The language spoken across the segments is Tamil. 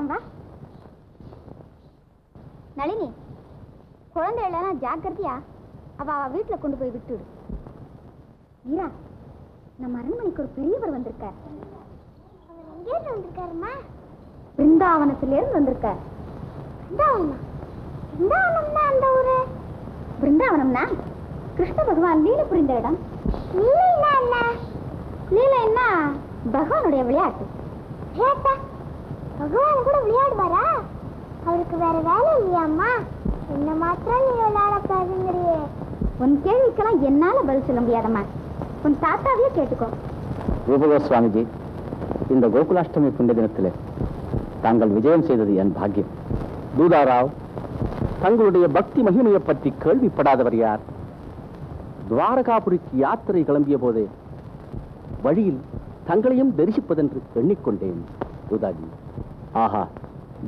போலாம் வா. நளினி, குழந்தைகளெல்லாம் ஜாக்கிரதையா அவ வீட்டுல கொண்டு போய் விட்டுடு. மீரா, நம்ம அரண்மனைக்கு ஒரு பெரியவர் வந்திருக்கார். வந்திருக்காருமா? பிருந்தாவனத்திலிருந்து வந்திருக்கார். அந்த ஊரு பிருந்தாவனம்னா கிருஷ்ண பகவான் லீலை புரிந்த இடம். லீலை என்ன? பகவானுடைய விளையாட்டு. பகவான் கூட விளையாடுவாரா? அவருக்கு வேற வேலை இல்லையாம்மா? என்ன மாத்திரம் நீ விளையாடக்கூடாதுங்கிறியே. உன் கேள்விக்கெல்லாம் என்னால பதில் சொல்ல முடியாதம்மா. உன் தாத்தாவே கேட்டுக்கோ. ரூபகோ சுவாமிஜி, இந்த கோகுலாஷ்டமி புண்ணிய தினத்தில் தாங்கள் விஜயம் செய்தது என் பாக்கியம். தூதாராவ், தங்களுடைய பக்தி மகிமையை பற்றி கேள்விப்படாதவர் யார்? துவாரகாபுரிக்கு யாத்திரை கிளம்பிய போதே வழியில் தங்களையும் தரிசிப்பதென்று எண்ணிக்கொண்டேன் தூதாஜி. ஆஹா,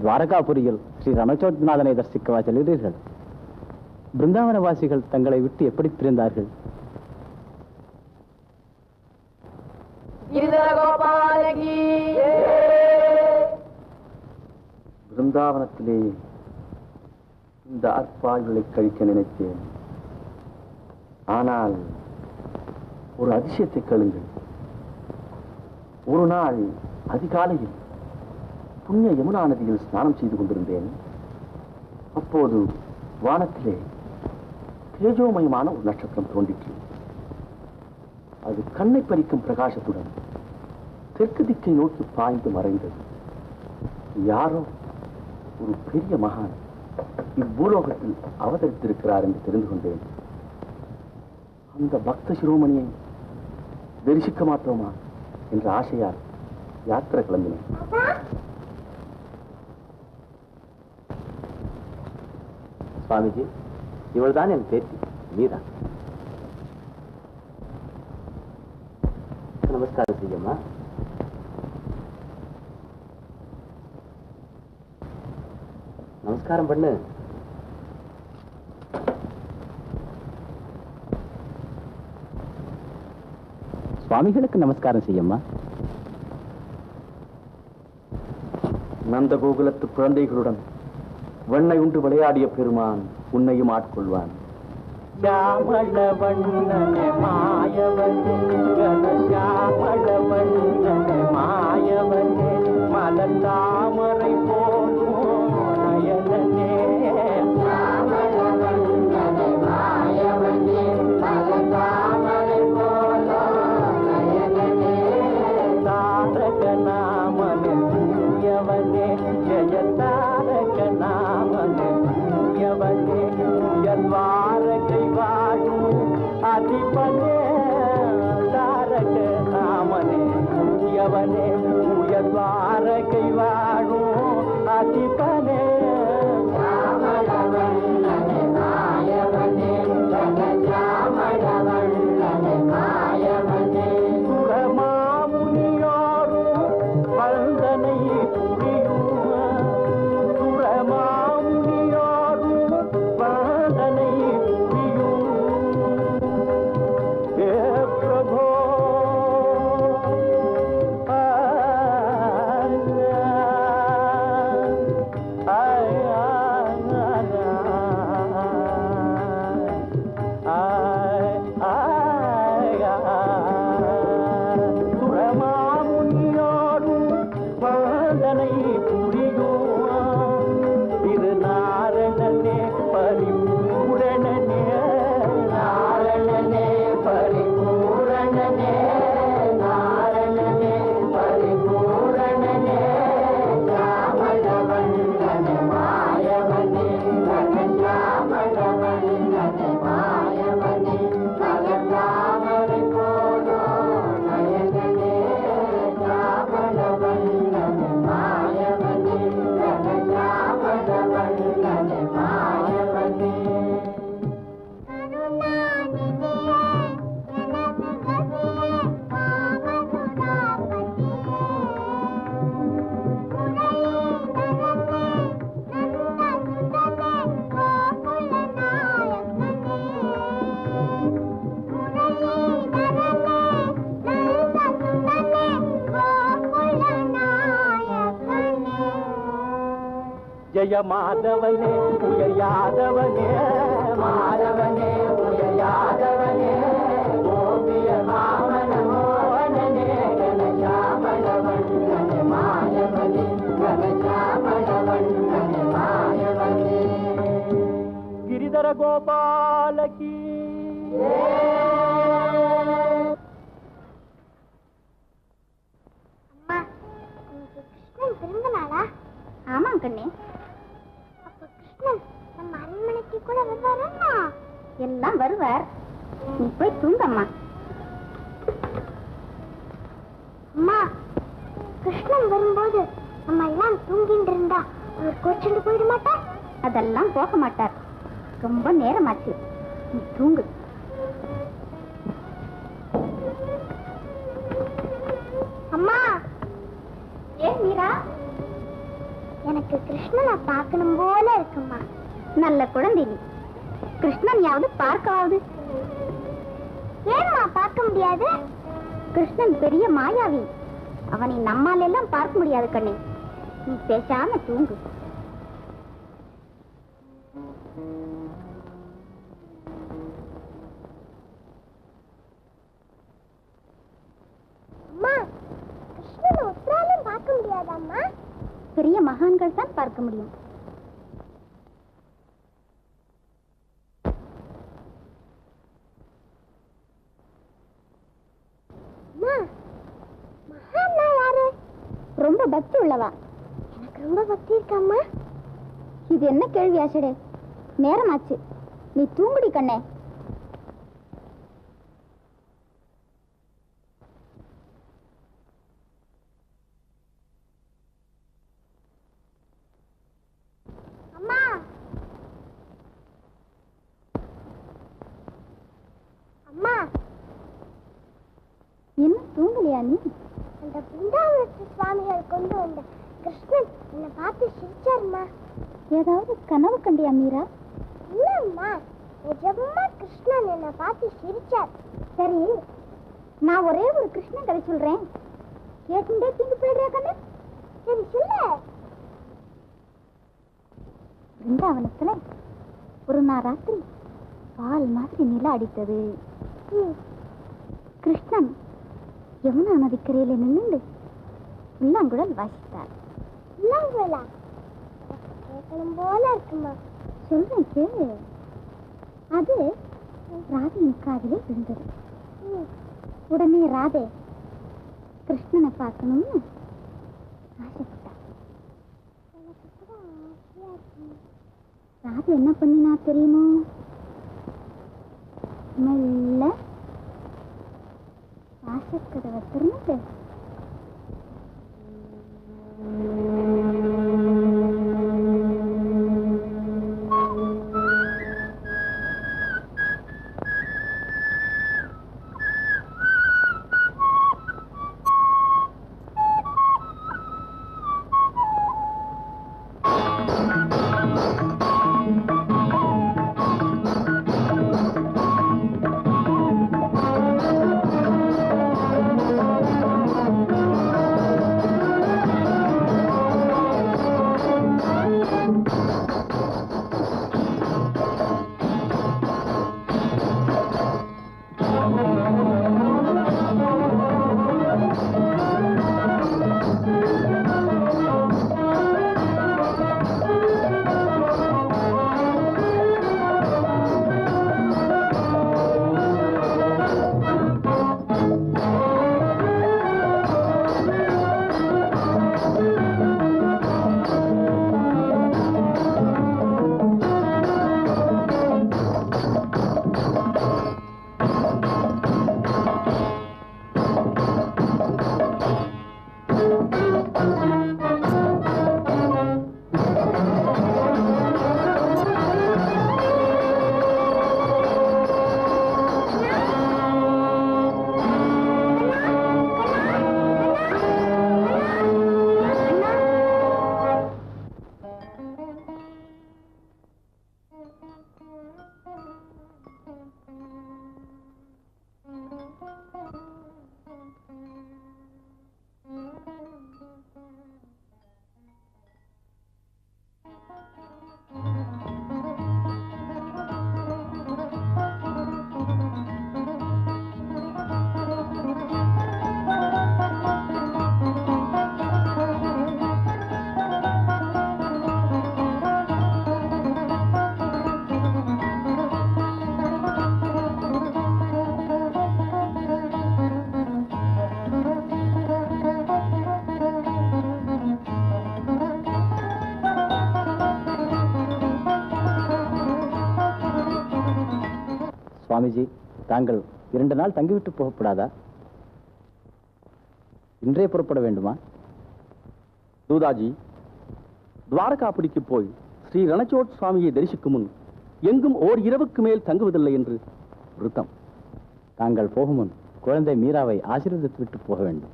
துவாரகாபுரியில் ஸ்ரீ ரணச்சோத்நாதனை தரிசிக்கவா செல்கிறீர்கள்? பிருந்தாவனவாசிகள் தங்களை விட்டு எப்படி பிரிந்தார்கள்? பிருந்தாவனத்திலேயே இந்த அற்பாய்களை கழிக்க நினைத்தேன். ஆனால் ஒரு அதிசயத்தை கேளுங்கள். ஒரு நாள் அதிகாலையில் புண்ணிய யமுனா நதியில் ஸ்நானம் செய்து கொண்டிருந்தேன். அப்போது வானத்திலே தேஜோமயமான ஒரு நட்சத்திரம் தோன்றிற்று. அது கண்ணை பறிக்கும் பிரகாசத்துடன் தெற்கு திக்கை நோக்கி பாய்ந்து மறைந்தது. யாரோ ஒரு பெரிய மகான் இப்பூலோகத்தில் அவதரித்திருக்கிறார் என்று தெரிந்து கொண்டேன். அந்த பக்த சிரோமணியை தரிசிக்க மாட்டோமா என்ற ஆசையால் யாத்திரை கிளம்பினேன். சுவாமிஜி, இவள்தான் என் பேத்தி மீரா. நமஸ்காரம் செய்யம்மா. நமஸ்காரம் பண்ணு. சுவாமிகளுக்கு நமஸ்காரம் செய்யம்மா. நந்த கோகுலத்து குழந்தைகளுடன் வெண்ணை உண்டு விளையாடிய பெருமான் உன்னையும் ஆட்கொள்வான். श्यामल वण्णन मायवने श्यामल वण्णन मायवने मलतामரை போலும் நயனனே श्यामल वण्णन मायवने मलतामரை போலும் நயனனே தாரக நாமனே தூயவனே ஜெய தாரக நாமனே தூயவனே துயர்வாரகை வாழும் அதிபனே தாரக நாமனே தூயவனே துயர்வாரகை வாழும் அதிபனே श्यामलवण्णने मायवने श्यामलवण्णने मायवने சுரமாமுனியோரும் வந்தனை புரியும் ஜெய மாதவனே உயர்யாதவனே மாதவனே உயர்யாதவனே கோபிய வாமன மோகனனே கனசாமளவண்ணனே மாயவனே கனசாமளவண்ணனே மாயவனே गिरिधर गोपाल की அம்மா இன்னைக்கு கிருஷ்ணன் பிறந்த நாளா? ஆமாம் கண்ணே. அப்ப கிருஷ்ணன் நம்ம அரண்மனைக்கு கூட வருவாரா? எல்லாம் வருவார். நீ போய் தூங்கம்மா. அம்மா கிருஷ்ணன் வரும்போது நம்ம எல்லாம் தூங்கிட்டு இருந்தா அவர் கோச்சிட்டு போயிட மாட்டார்? அதெல்லாம் போக மாட்டார். ரொம்ப நேரமாச்சு, நீ தூங்கு. அம்மா. ஏன் மீரா? எனக்கு கிருஷ்ணனை பார்க்கணும் போல இருக்குமா. நல்ல குழந்தை நீ. கிருஷ்ணன் யாவது பார்க்காவது? ஏன்மா பார்க்க முடியாது? கிருஷ்ணன் பெரிய மாயாவி. அவனை நம்மால் எல்லாம் பார்க்க முடியாது கண்ணே. நீ பேசாம தூங்கு. பெரிய மகான்கள் தான் பார்க்க முடியும். ரொம்ப பக்தி உள்ளவா? எனக்கு ரொம்ப பக்தி இருக்காமா. இது என்ன கேள்வி ஆசடே? நேரமாச்சு, நீ தூங்குடி கண்ணே. என்ன தூங்கலையா நீ? அந்த பிருந்தாவனத்து சுவாமிகள் கொண்டு வந்த கிருஷ்ணன் என்னை பார்த்து சிரிச்சாருமா. ஏதாவது கனவு கண்டியா மீரா? இல்லம்மா, நிஜமா கிருஷ்ணன் என்னை பார்த்து சிரிச்சார். சரி, நான் ஒரே ஒரு கிருஷ்ணன் கதை சொல்றேன், கேட்டுட்டே தூங்கி போயிடுறியா கண்ணு? சரி சொல்லு. பிருந்தாவனத்துல ஒரு நாள் ராத்திரி பால் மாதிரி நில அடித்தது. கிருஷ்ணன் யமுனா நதிக்கரையில நின்று புல்லாங்குழல் வாசித்தார். புல்லாங்குழலா? கேட்கணும் போல இருக்குமா. சொல்றேன் கேளு. அது ராதையின் காதிலே விழுந்தது. உடனே ராதே கிருஷ்ணனை பார்க்கணும்னு ஆசைப்பட்டார். ராதை என்ன பண்ணினா தெரியுமோ? மெல்ல வாசக்கதவை திறந்து சுவாமிஜி, தாங்கள் 2 நாள் தங்கிவிட்டு போகக்கூடாதா? இன்றே புறப்பட வேண்டுமா? தூதாஜி, துவாரகாபுரிக்கு போய் ஸ்ரீ ரணச்சோட் சுவாமியை தரிசிக்கும் முன் எங்கும் ஓர் இரவுக்கு மேல் தங்குவதில்லை என்று விருத்தம். தாங்கள் போகும் முன் குழந்தை மீராவை ஆசீர்வதித்து விட்டு போக வேண்டும்.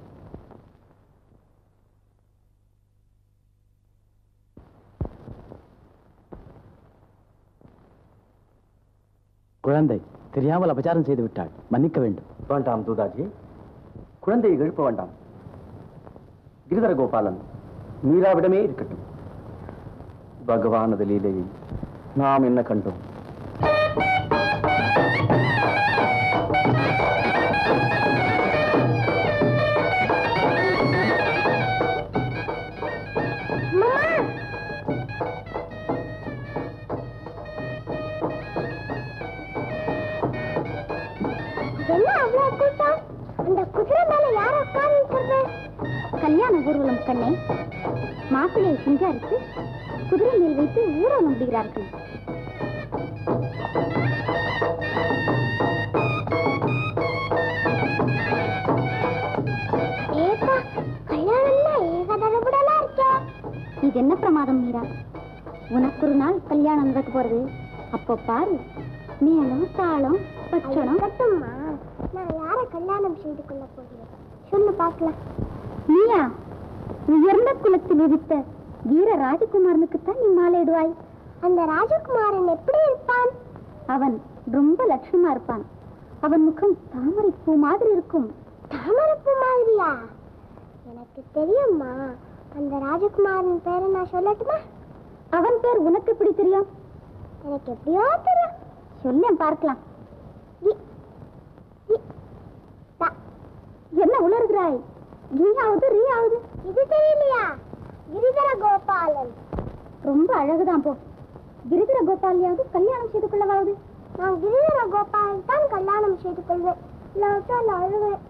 குழந்தை தெரியாமல் அபச்சாரம் செய்து விட்டாள், மன்னிக்க வேண்டும். வேண்டாம் தூதாஜி, குழந்தையை எழுப்ப வேண்டாம். கிரிதர கோபாலன் மீராவிடமே இருக்கட்டும். பகவானது லீலையை நாம் என்ன கண்டோம்? கல்யாண ஊர்வலம் கண்ணே, மாப்பிள்ளையை சிங்காரித்து குதிரை மேல் வைத்து ஊரம் நம்புகிறார்கள். இது என்ன பிரமாதம் மீரா? உனக்கு ஒரு நாள் கல்யாணம் நடக்க போறது. அப்போ பாரு, மேலும் தாளம் பட்சணம் கட்டுமா. நான் யார கல்யாணம் செய்து கொள்ள போகிறேன் சொல்லு பார்க்கலாம். நீயா? உயர்ந்த குலத்தில் உதித்த வீர ராஜகுமாரனுக்குத்தான் நீ மாலையிடுவாய். அந்த ராஜகுமாரன் எப்படி இருப்பான்? அவன் ரொம்ப லட்சணமா இருப்பான். அவன் முகம் தாமரை பூ மாதிரி இருக்கும். தாமரை பூ மாதிரியா? எனக்கு தெரியுமா. அந்த ராஜகுமாரன் பேரை நான் சொல்லட்டுமா? அவன் பேர் உனக்கு எப்படி தெரியும்? எனக்கு எப்படியோ தெரியும். சொல்ல பார்க்கலாம். என்ன உணர்கிறாய்? ரீயாவது இது தெரியலையா? கிரிதர கோபாலன். ரொம்ப அழகுதான் போ. கிரிதர கோபாலியாவது கல்யாணம் செய்து கொள்ளவாவது? நான் கிரிதர கோபாலன் தான் கல்யாணம் செய்து கொள்வேன். அழுவேன்.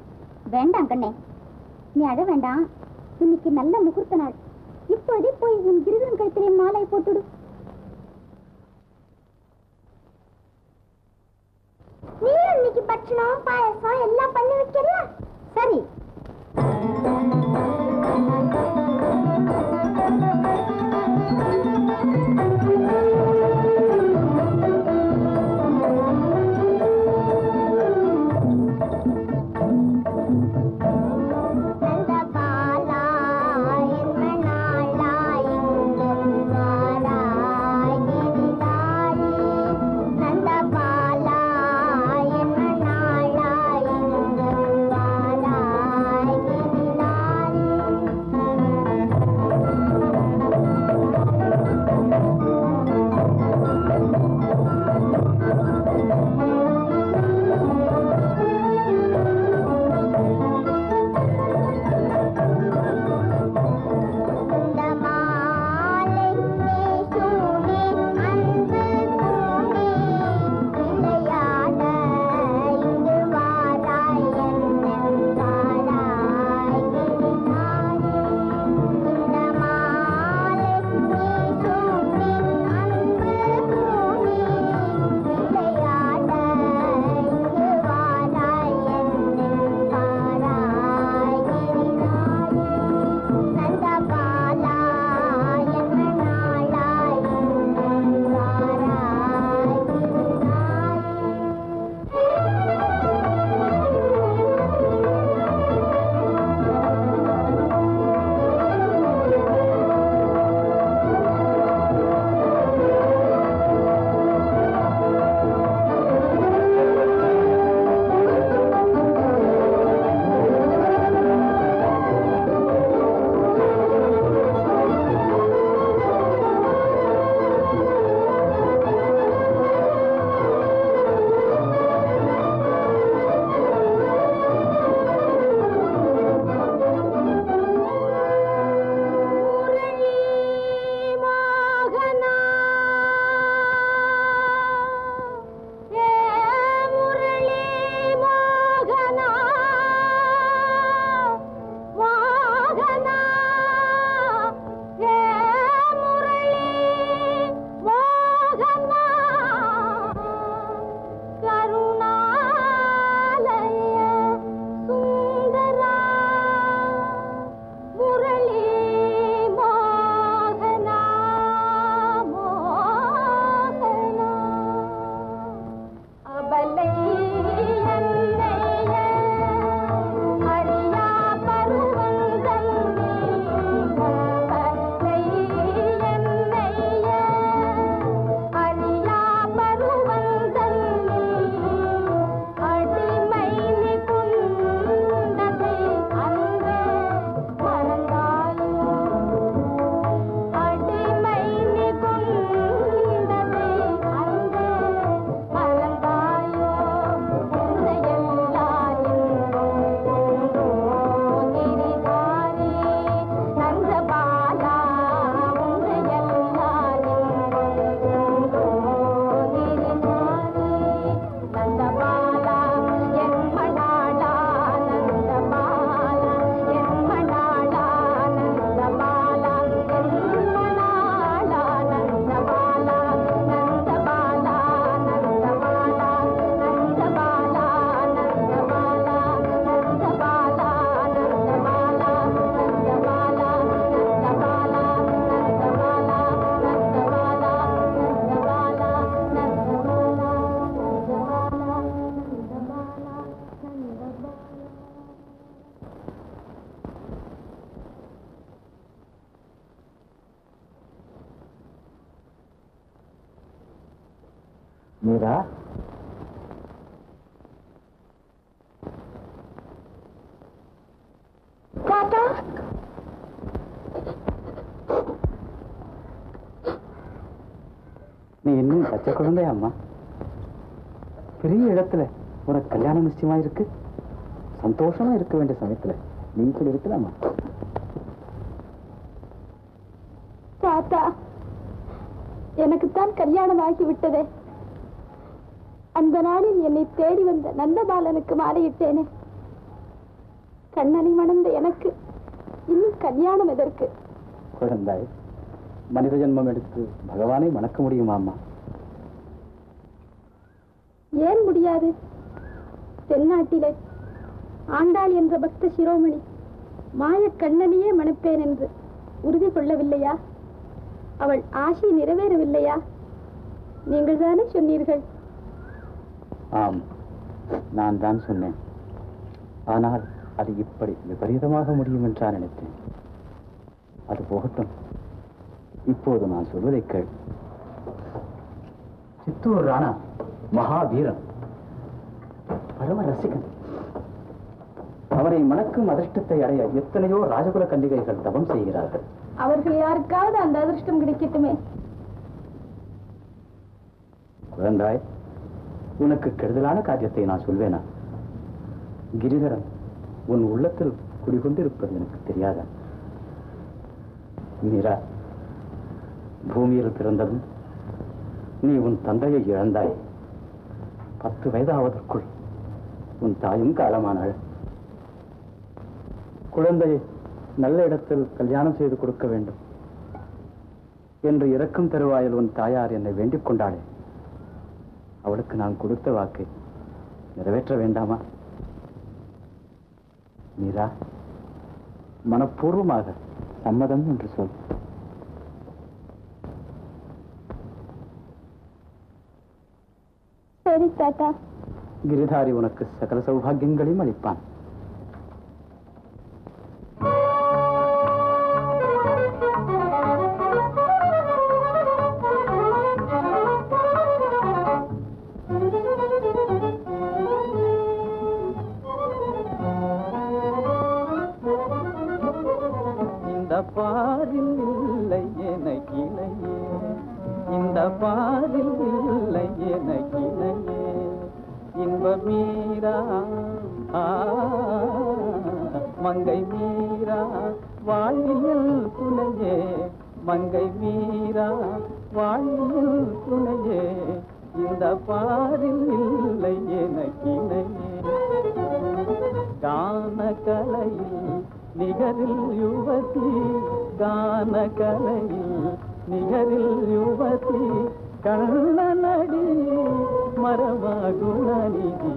வேண்டாம் கண்ணே, நீ அழ வேண்டாம். இன்னைக்கு நல்ல முகூர்த்த நாள். இப்போதே போய் உன் கிரிதரன் கழுத்திலே மாலை போட்டுடு. நீ இன்னைக்கு பட்சணம் பாயசம் எல்லாம் பண்ணி வைக்கிறியா? சரி. மீரா, தாத்தா, நீ இன்னும் பச்சை குழந்தையா அம்மா? பெரிய இடத்துல உனக்கு கல்யாணம் நிச்சயமா இருக்கு. சந்தோஷமா இருக்க வேண்டிய சமயத்துல நீ இப்படி இருக்கலாமா? தாத்தா, எனக்குத்தான் கல்யாணம் ஆகிவிட்டதே. அந்த நாளில் என்னை தேடி வந்த நந்தபாலனுக்கு மாலையிட்டேனே. கண்ணனை மணந்த எனக்கு இன்னும் கல்யாணம் எதற்கு? குழந்தாய், மனித ஜென்மம் எடுத்து பகவானை மணக்க முடியுமா அம்மா? ஏன் முடியாது? தென்னாட்டிலே ஆண்டாள் என்ற பக்த சிரோமணி மாய கண்ணனையே மணப்பேன் என்று உறுதி கொள்ளவில்லையா? அவள் ஆசை நிறைவேறவில்லையா? நீங்கள் தானே சொன்னீர்கள். ஆம், நான் தான் சொன்னேன். ஆனால் அது இப்படி விபரீதமாக முடியும் என்றா நினைத்தேன். அது போகட்டும். இப்போது நான் சொல்வதை கேள். சித்தூர் ராணா மகாவீரன், பரம ரசிகன். அவரை மணக்கும் அதிர்ஷ்டத்தை அடைய எத்தனையோ ராஜகுல கன்னிகைகள் தவம் செய்கிறார்கள். அவர்கள் யாருக்காவது அந்த அதிர்ஷ்டம் கிடைக்கட்டுமே. குழந்தாய், உனக்கு கெடுதலான காரியத்தை நான் சொல்வேனா? கிரிதரன் உன் உள்ளத்தில் குடிகொண்டிருப்பது எனக்கு தெரியாதா? மீரா, பூமியில் பிறந்ததும் நீ உன் தந்தையை இழந்தாய். 10 வயதாவதற்குள் உன் தாயும் காலமானாள். குழந்தையை நல்ல இடத்தில் கல்யாணம் செய்து கொடுக்க வேண்டும் என்று இறக்கும் தருவாயில் உன் தாயார் என்னை வேண்டிக் கொண்டாளே. அவளுக்கு நான் கொடுத்த வாக்கை நிறைவேற்ற வேண்டாமா? மீரா, மனப்பூர்வமாக சம்மதம் என்று சொல். சரி தாத்தா. கிரிதாரி உனக்கு சகல சௌபாகியங்களையும் அளிப்பான். பாரில் இல்லை எனக்கிளையே, இந்த பாரில் இல்லை எனக்கிளையே, இன்ப மீரா மங்கை மீரா வாழ்வியல் துணையே, மங்கை மீரா வாழ்வியல் துணையே, இந்த பாரில் இல்லை எனக்கிளையே. கான கலையில் நிகரில் யுவதி, கான கலையில் நிகரில் யுவதி, கண்ணனடி மரபாகுணநிதி.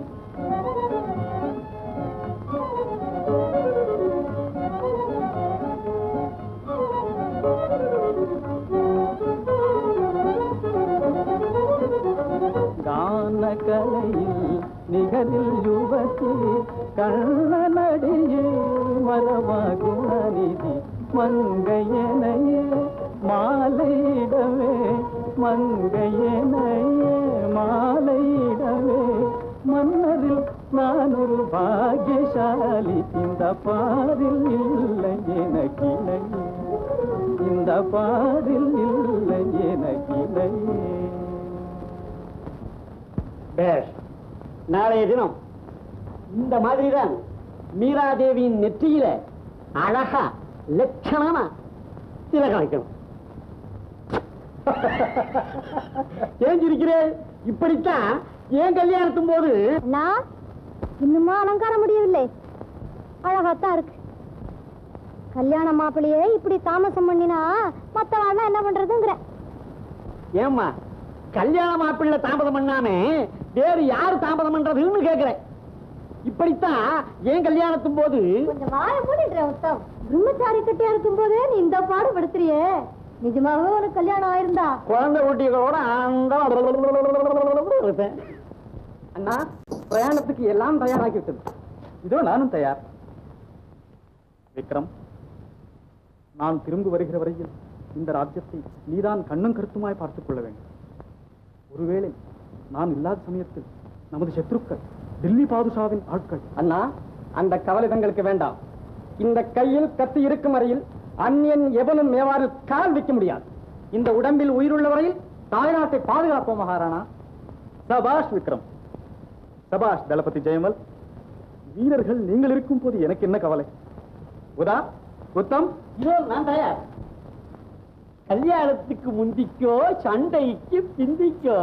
கான கலையில் நிகரில் யுவதி, கண்ணனடியே மரபாகுணநிதி. மங்கையனையே மாலையிடவே, மங்கையனையே மாலையிடவே, மன்னரில் நான் ஒரு பாக்கியசாலி. இந்த பாரில் இல்லை எனக்கிளையே, இந்த பாரில் இல்லை எனக்கிளையே. நாளைய தினம் இந்த மாதிரிதான் மீராதேவியின் நெற்றியில அழகா லட்சணமா திலகம் வைக்கணும். ஏஞ்சிருக்கிறேன். இப்படித்தான் ஏன் கல்யாணத்தும் போது நான் இன்னுமா அலங்காரம் முடியவில்லை. அழகாத்தான் இருக்கு. கல்யாண மாப்பிள்ளையே இப்படி தாமசம் பண்ணினா மத்தவாழ்னா என்ன பண்றதுங்கிற. ஏம்மா கல்யாண மாப்பிள்ளை தாமதம் பண்ணாம வேறு யாரு தாமதம் பண்றதுன்னு கேக்குறேன். இப்படித்தான் ஏன் கல்யாணத்தும் போது கொஞ்சம் வாய மூடிடுற உத்தம். பிரம்மச்சாரி கட்டியா இருக்கும் போதே நீ இந்த பாடுபடுத்துறியே. நிஜமாவே உனக்கு கல்யாணம் ஆயிருந்தா குழந்தை குட்டிகளோட இருப்பேன். அண்ணா, பிரயாணத்துக்கு எல்லாம் தயாராகி விட்டது. இதோ நானும் தயார். விக்ரம், நான் திரும்பி வருகிற வரையில் இந்த ராஜ்யத்தை நீதான் கண்ணும் கருத்துமாய் பார்த்துக் கொள்ள வேண்டும். ஒருவேளை நாம் இல்லாத சமயத்தில் நமது சத்ருக்கள் டில்லி பாதுஷாவின் ஆட்கள். அண்ணா, அந்த கவலை தங்களுக்கு வேண்டாம். இந்த கையில் கத்தி இருக்கும் வரையில் அந்நியன் எவனும் மேவாரில் கால் வைக்க முடியாது. இந்த உடம்பில் உயிருள்ள வரையில் தாய்நாட்டை பாதுகாப்போம் மகாராணா. சபாஷ் விக்ரம், சபாஷ் தளபதி ஜெயமல். வீரர்கள் நீங்கள் இருக்கும் போது எனக்கு என்ன கவலை? உதா, உத்தம், இதோ நான் தயார். கல்யாணத்துக்கு முந்திக்கோ, சண்டைக்கு பிந்திக்கோ.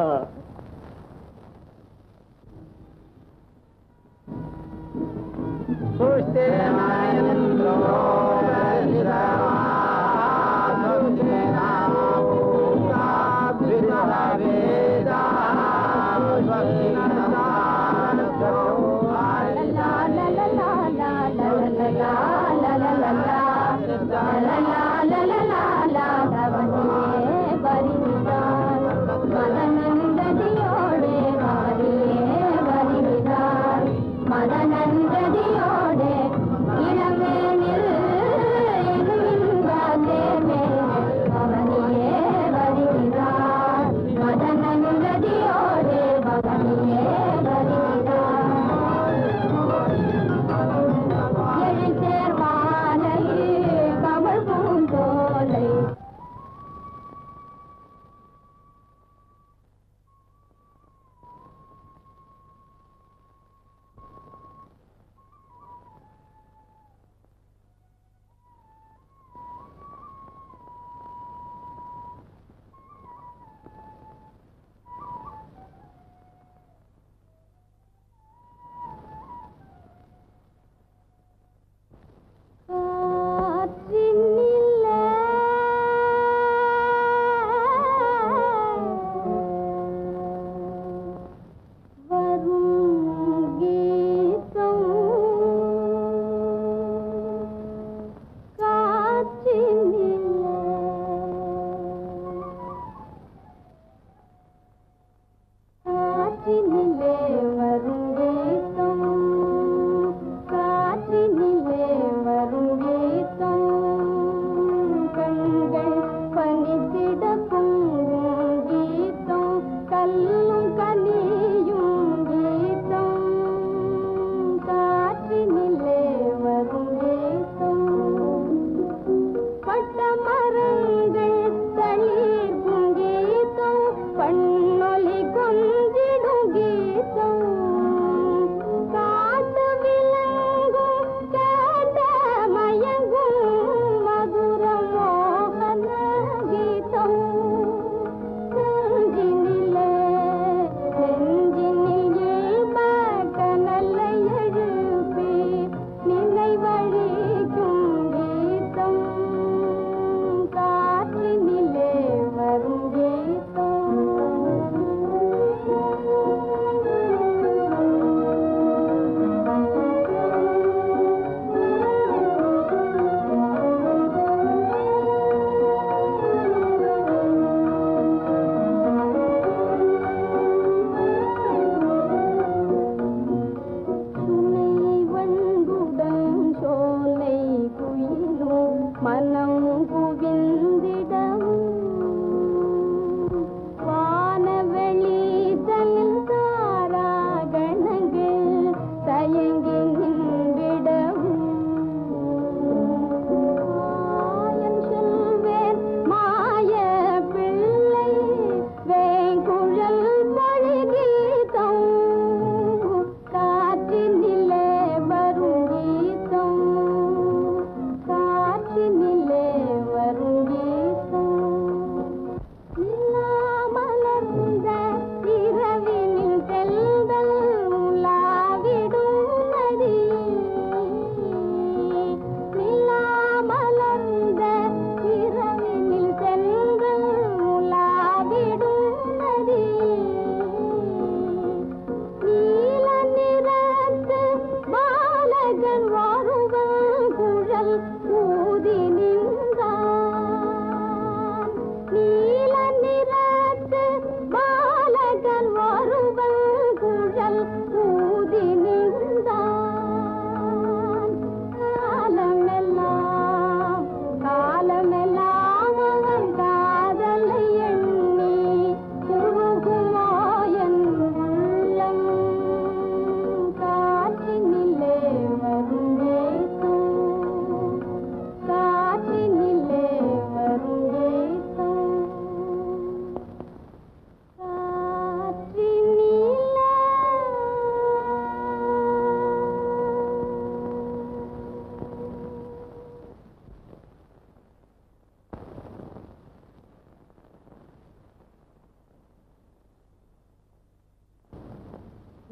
மதனந்ததி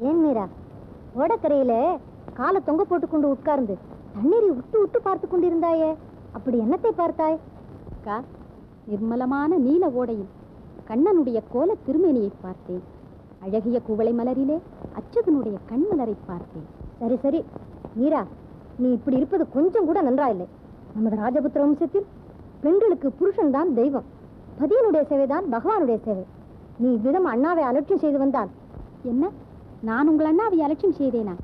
ஏன் மீரா, ஓடக்கரையில காலை தொங்க போட்டுக்கொண்டு உட்கார்ந்து தண்ணீரை விட்டு விட்டு பார்த்து கொண்டிருந்தாயே, அப்படி என்னத்தை பார்த்தாய்? அக்கா, நிர்மலமான நீல ஓடையில் கண்ணனுடைய கோல திருமேனியை பார்த்தேன். அழகிய குவளை மலரிலே அச்சுதனுடைய கண்மலரை பார்த்தேன். சரி சரி மீரா, நீ இப்படி இருப்பது கொஞ்சம் கூட நன்றாயில்லை. நமது ராஜபுத்திர வம்சத்தில் பெண்களுக்கு புருஷன் தான் தெய்வம், பதியனுடைய சேவைதான் பகவானுடைய சேவை. நீ இவ்விதம் அண்ணாவை அலட்சியம் செய்து வந்தால் என்ன? நான் உங்கள் அண்ணாவை அலட்சியம் செய்தேனா?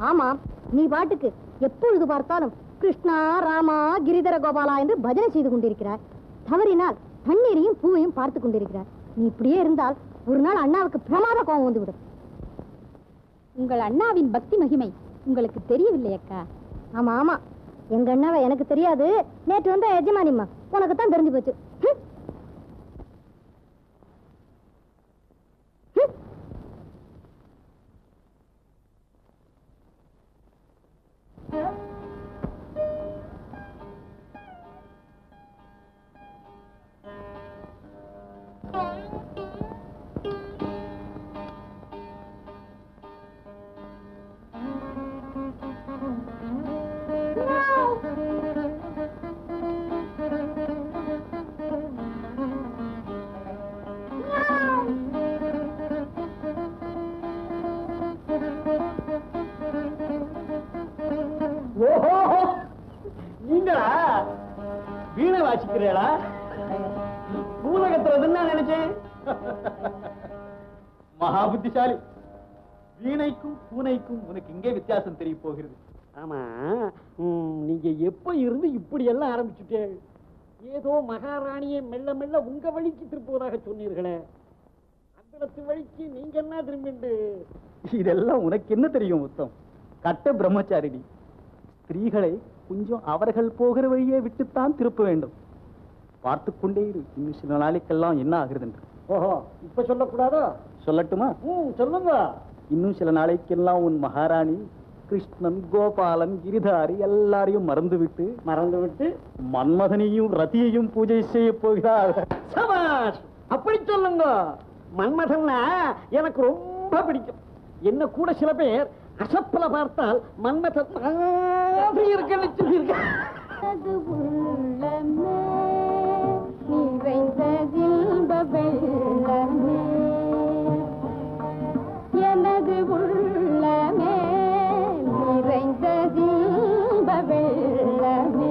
ஆமாம், நீ பாட்டுக்கு எப்பொழுது பார்த்தாலும் கிருஷ்ணா ராமா கிரிதர கோபாலா என்று பஜனை செய்து கொண்டிருக்கிறார். தவறினால் தண்ணீரையும் பூவையும் பார்த்து கொண்டிருக்கிறார். நீ இப்படியே இருந்தால் ஒரு நாள் அண்ணாவுக்கு பிரமாத கோபம் வந்துவிடும். உங்கள் அண்ணாவின் பக்தி மகிமை உங்களுக்கு தெரியவில்லை அக்கா. ஆமா ஆமா, எங்க அண்ணாவை எனக்கு தெரியாது. நேற்று வந்த எஜமானிம்மா உனக்கு தான் தெரிஞ்சு போச்சு. நீங்களா வீணை வாசிக்கிறீங்களா? பூலகத்துறதுன்னு நான் நினைச்சேன். மகா புத்திசாலி. வீணைக்கும் பூனைக்கும் உனக்கு இங்கே வித்தியாசம் தெரிய போகிறது. ஆமா, நீங்க எப்ப இருந்து இப்படி எல்லாம் ஆரம்பிச்சுட்டே? ஏதோ மகாராணியை மெல்ல மெல்ல உங்க வழிக்கு திருப்புவதாக சொன்னீர்களே, அந்த வழிக்கு நீங்க என்ன திரும்பிண்டு? இதெல்லாம் உனக்கு என்ன தெரியும் உத்தம்? கட்ட பிரம்மச்சாரிடி. ஸ்திரீகளை கொஞ்சம் அவர்கள் போகிற வழியே விட்டுத்தான் திருப்ப வேண்டும். பார்த்து கொண்டே இரு, இன்னும் சில நாளைக்கெல்லாம் என்ன ஆகிறது என்று. ஓஹோ, இப்ப சொல்லக்கூடாதோ? சொல்லட்டுமா? சொல்லுங்க. இன்னும் சில நாளைக்கெல்லாம் உன் மகாராணி கிருஷ்ணன், கோபாலன், கிரிதாரி எல்லாரையும் மறந்துவிட்டு மன்மதனையும் ரதியையும் பூஜை செய்ய போகிறார். சபாஷ், அப்படி சொல்லுங்க. மன்மதன்னா எனக்கு ரொம்ப பிடிக்கும். என்ன கூட சில பேர் அசப்பல பார்த்தால் மன்மதன் இருக்குன்னு சொல்லியிருக்க. எனது உள்ளமே நிறைந்த வெள்ளமே,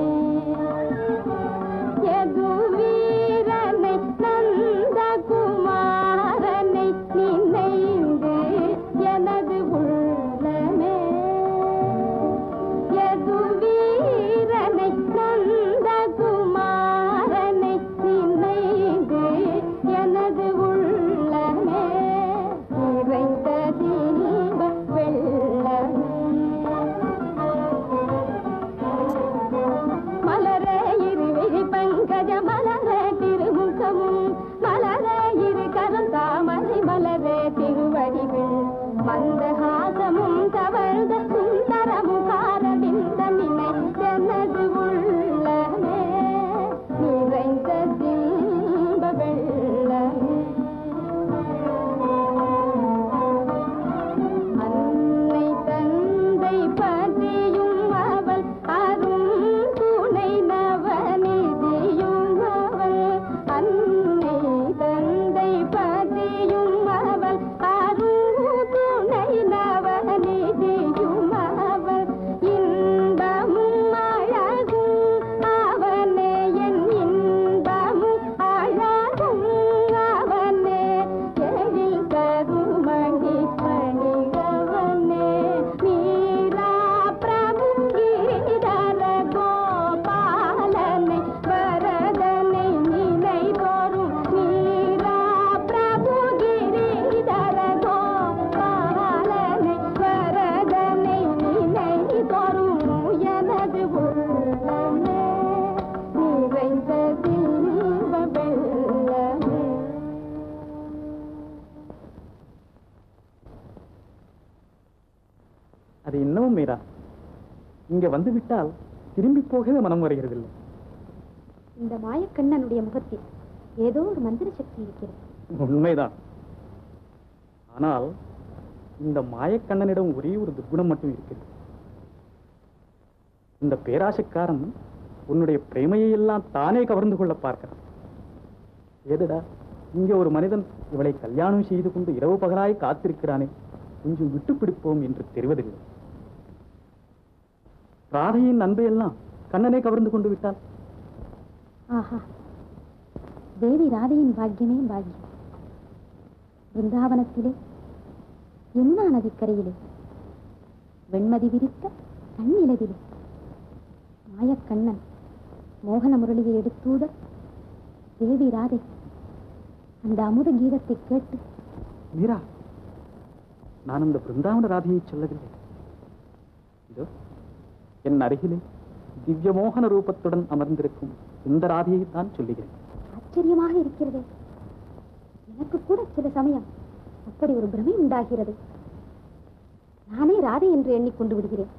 எது வீரனை நந்த குமாரனை நினைந்து எனது உள்ளமே, எது வீரனை நந்த குமாரனை நினைந்து எனது உள்ளமே நிறைந்த மலரே இருவிழி பங்கஜ மலரே திருமுகமும் மலரே இரு கரம் தாமரை மலரே திருவடிவில் மந்தஹாசமும் தவழ்ந்த சுந்தரமும் காரவிந்த நினை எனது உள்ளமே நிறைந்த திம்ப வெள்ளமே. அன்னை தந்தை பதியும் அவள் அரும் துணை நவநிதியும் அவள், அன்னை தந்தை பதியும் அவள் அரும் துணை நவநிதியும் அவள், இன்பமும் அழகும் அவனே என் இன்பமும் அழகும் அவனே, எழில் கருமணி பணிகவனே, மீரா பிரபு கிரிதர கோபாலனை வரதனை நினை தோறும், மீரா பிரபு கிரிதர கோபாலனை வரதனை நினை தோறும், எனது உள்ளமே நிறைந்த தீப வெள்ளமே. அது இன்னமும் மீரா, இங்க வந்து விட்டால் திரும்பி போகவே மனம் வருகிறதில்லை. இந்த மாயக்கண்ணனுடைய முகத்தில் ஏதோ ஒரு மந்திர சக்தி இருக்கிறது. உண்மைதான். ஆனால் இந்த மாயக்கண்ணனிடம் ஒரே ஒரு துர்குணம் மட்டும் இருக்கிறது. இந்த பேராசைக்காரன் உன்னுடைய பிரேமையை எல்லாம் தானே கவர்ந்து கொள்ள பார்க்கிறான். ஏதடா, இங்கே ஒரு மனிதன் இவளை கல்யாணம் செய்து கொண்டு இரவு பகலாய் காத்திருக்கிறானே, கொஞ்சம் விட்டு பிடிப்போம் என்று தெரிவதில்லை. ராதையின் அன்பையெல்லாம் கண்ணனை கவர்ந்து கொண்டு விட்டான். ஆஹா, தேவி ராதையின் பாக்கியமே பாக்கியம். பிருந்தாவனத்திலே யமுனா நதிக்கரையிலே வெண்மதி விரித்த தன்னிலவிலே மாயக்கண்ணன் மோகன முரளியை எடுத்தூத தேவி ராதை அந்த அமுத கீதத்தை கேட்டு. மீரா, நான் அந்த பிருந்தாவன ராதையை சொல்லவில்லை. இதோ என் அருகிலே திவ்ய மோகன ரூபத்துடன் அமர்ந்திருக்கும் இந்த ராதையை தான் சொல்லுகிறேன். ஆச்சரியமாக இருக்கிறதே. எனக்கு கூட சில சமயம் அப்படி ஒரு பிரமை உண்டாகிறது. நானே ராதை என்று எண்ணிக்கொண்டு விடுகிறேன்.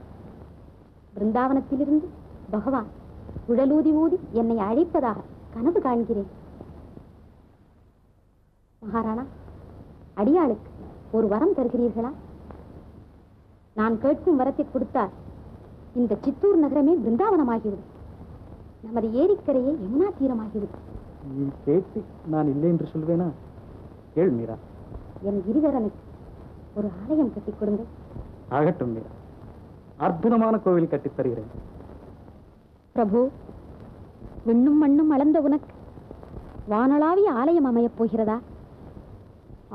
பிருந்தாவனத்திலிருந்து பகவான் குழலூதி ஊதி என்னை அழைப்பதாக கனவு காண்கிறேன். மகாராணா, அடியாளுக்கு ஒரு வரம் தருகிறீர்களா? நான் கேட்கும் வரத்தை கொடுத்தால் இந்த சித்தூர் நகரமே பிருந்தாவனமாகிவிடும். நமது ஏரிக்கரையே யமுனா தீரமாகிவிடும். நீ கேட்டு நான் இல்லை என்று சொல்வேனா? கேள் மீரா. என் கிரிதரனுக்கு ஒரு ஆலயம் கட்டிக் கொடுங்கள். ஆகட்டும் மீரா, அற்புதமான கோவில் கட்டித் தருகிறேன். பிரபு, விண்ணும் மண்ணும் அளந்த உனக்கு வானளாவிய ஆலயம் அமையப் போகிறதா?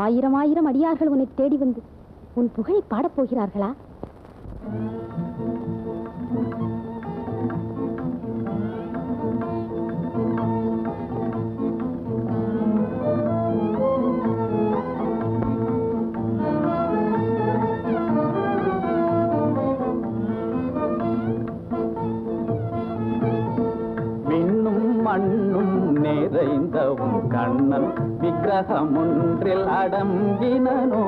ஆயிரம் ஆயிரம் அடியார்கள் உன்னை தேடி வந்து உன் புகழை பாடப் போகிறார்களா? மண்ணும் நிறைந்தவும் கண்ணன் விக்கிரகம் ஒன்றில் அடங்கினனோ.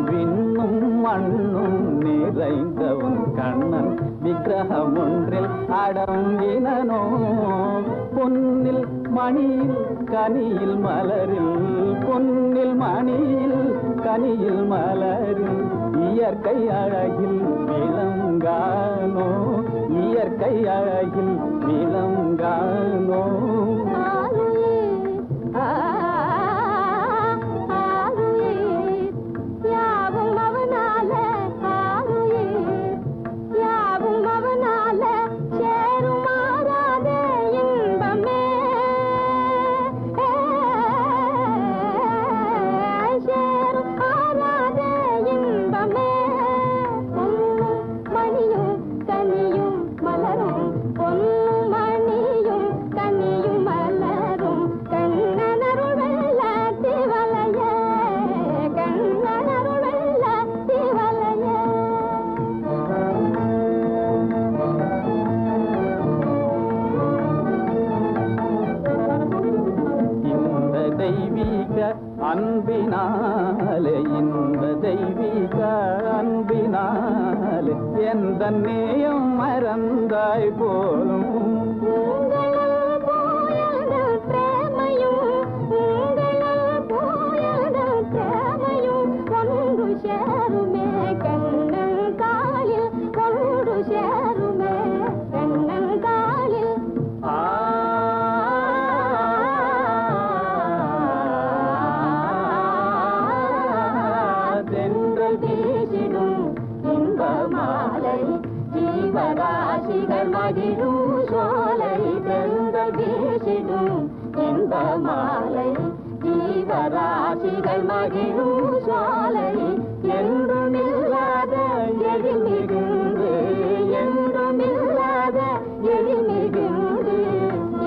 விண்ணும் மண்ணும் நிறைந்தவும் கண்ணன் விக்கிரகம் ஒன்றில் அடங்கினனோ. பொன்னில் மணியில் கனியில் மலரில், பொன்னில் மணியில் கனியில் மலரில் இயற்கை அழகில் விளங்கானோ. இயற்கை அழகில் விளங்கானோ. அன்பினாலே, இந்த தெய்வீக அன்பினாலே எந்த நேயம் மறந்தாய் போலும். ஜீவராசிகள் மகிழும் சோலை தென்றல் வீசிடும் இன்ப மாலை. ஜீவராசிகள் மகிழும் சோலை என்றுமில்லாத எழில் மிகுந்து, என்றுமில்லாத எழில் மிகுந்து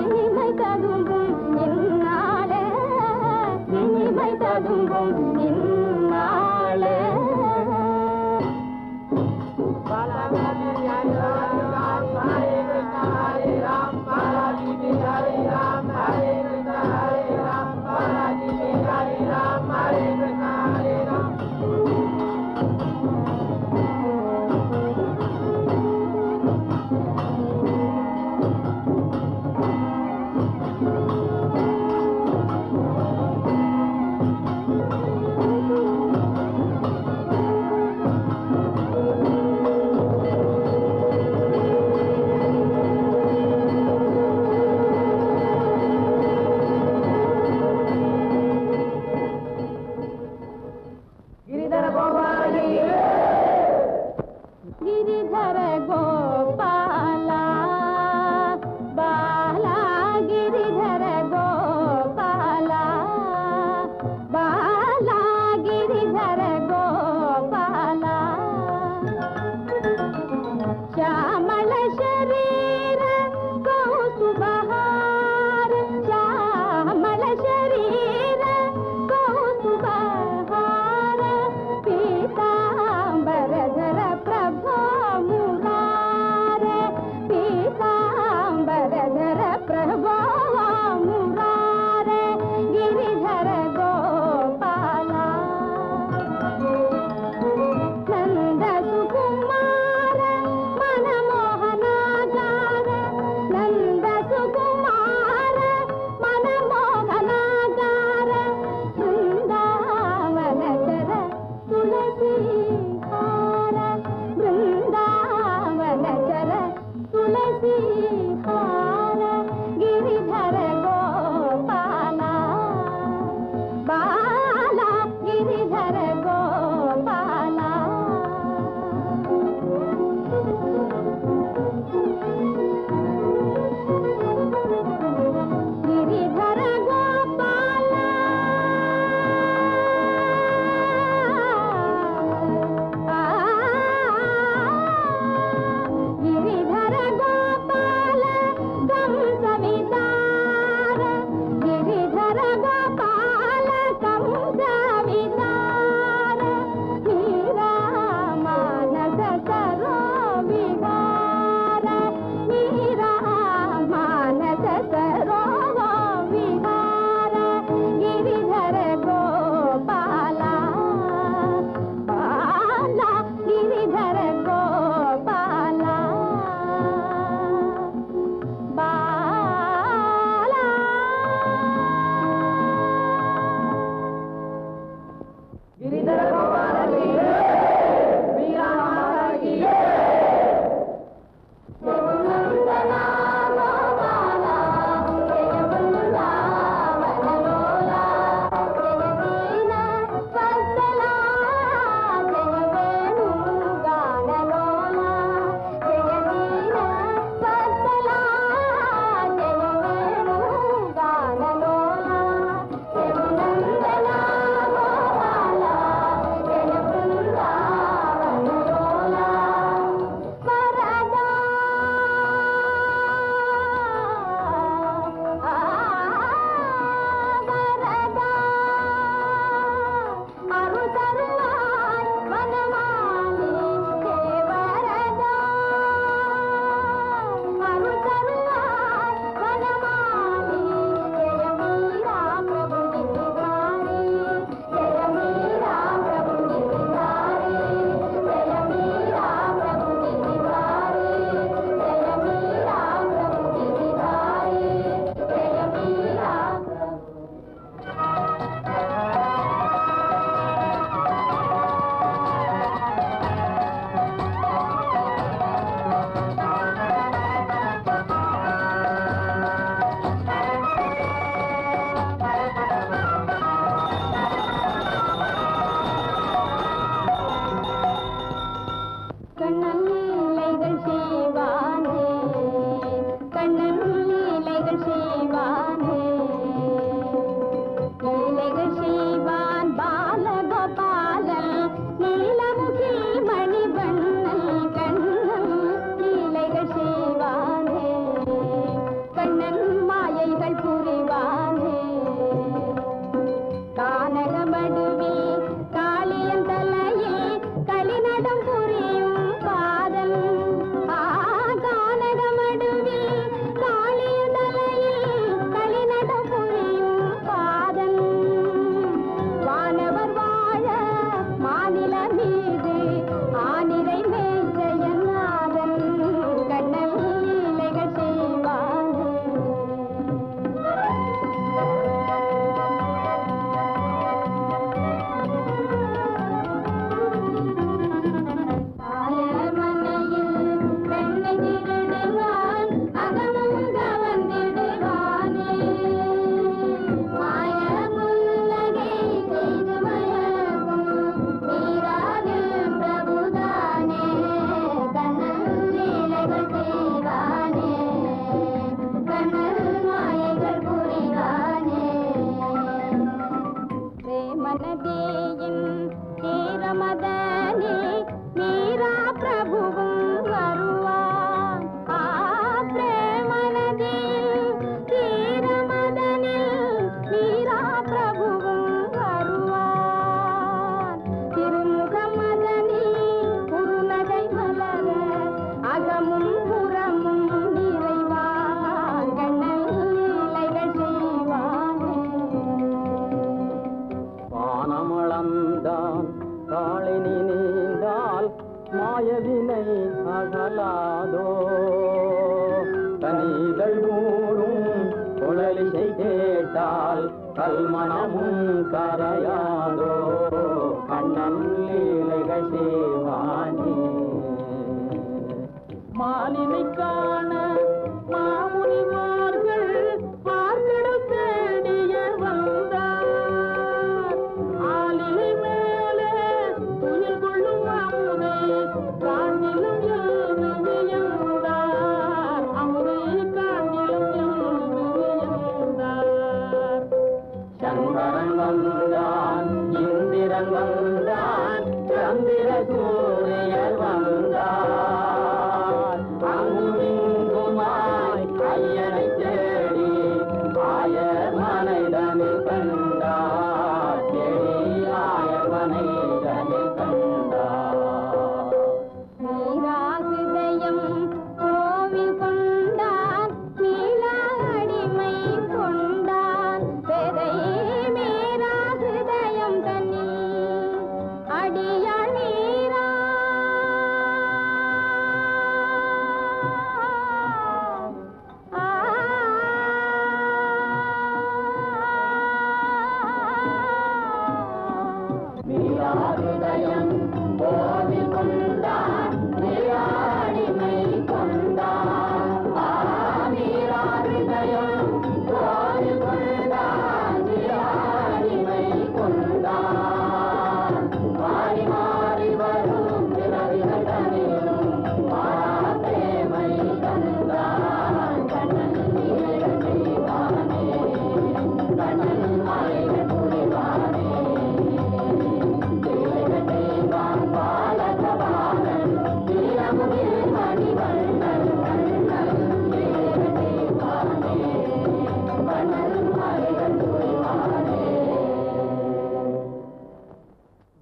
இனிமை ததும்பும் இந்நாளே, இனிமை ததும்பும் இந்நாளே. மனதேயின் தீரமதனே மீரா பிரபுவும் வருவான் பிரேமனதில் தீரமதனில் மீரா பிரபுவும் வருவான் திருமுகமதனில் குறுநகை மலர அகமும் புறமும் நிறைவான் கண்ணல் லீலைகள் செய்வானே வானமளந்தான் காளினி நீந்தால் மாயவினை அகலாதோ கனிதழ் கூறும் குழலிசை கேட்டால் கல்மனமும் கரையாதோ கண்ணன் லீலைகள் செய்வானே மாலினை காண மாமுனிமார்கள் பார்க்கடல் தேடிய வந்தார் ஆலிலை மேலே துயில் கொள்ளும் அமுதை காணிலும் எழுந்து வியந்தார் அமுதை காணிலும் எழுந்து வியந்தார் சந்திரன் வந்தான் இந்திரன் வந்தான் சந்திர சூரியர் வந்தார் அங்குமிங்குமாய் ஐயனை தேடி ஆயர் மனைதனில் கண்டார் தேடி ஆயர் மனைதனில் கண்டார் மீராகிருதயம் கோவில் கொண்டான் மீளா அடிமை கொண்டான் பெதை மீராகிருதயம் தன்னில் அடியாள் மீரா மீராஹிருதயம் கோவில் கொண்டான் மீராடிமை கொண்டான் மீராஹிருதயம் கோவில் கொண்டான் மீராடிமை கொண்டான் மாறி மாறி வரும் பிறவிகள் தனிலும் மாற்றேமை தந்தான் கண்ணன் நீரன் செய்வானே கண்ணன் மாலைகள் புரிவானே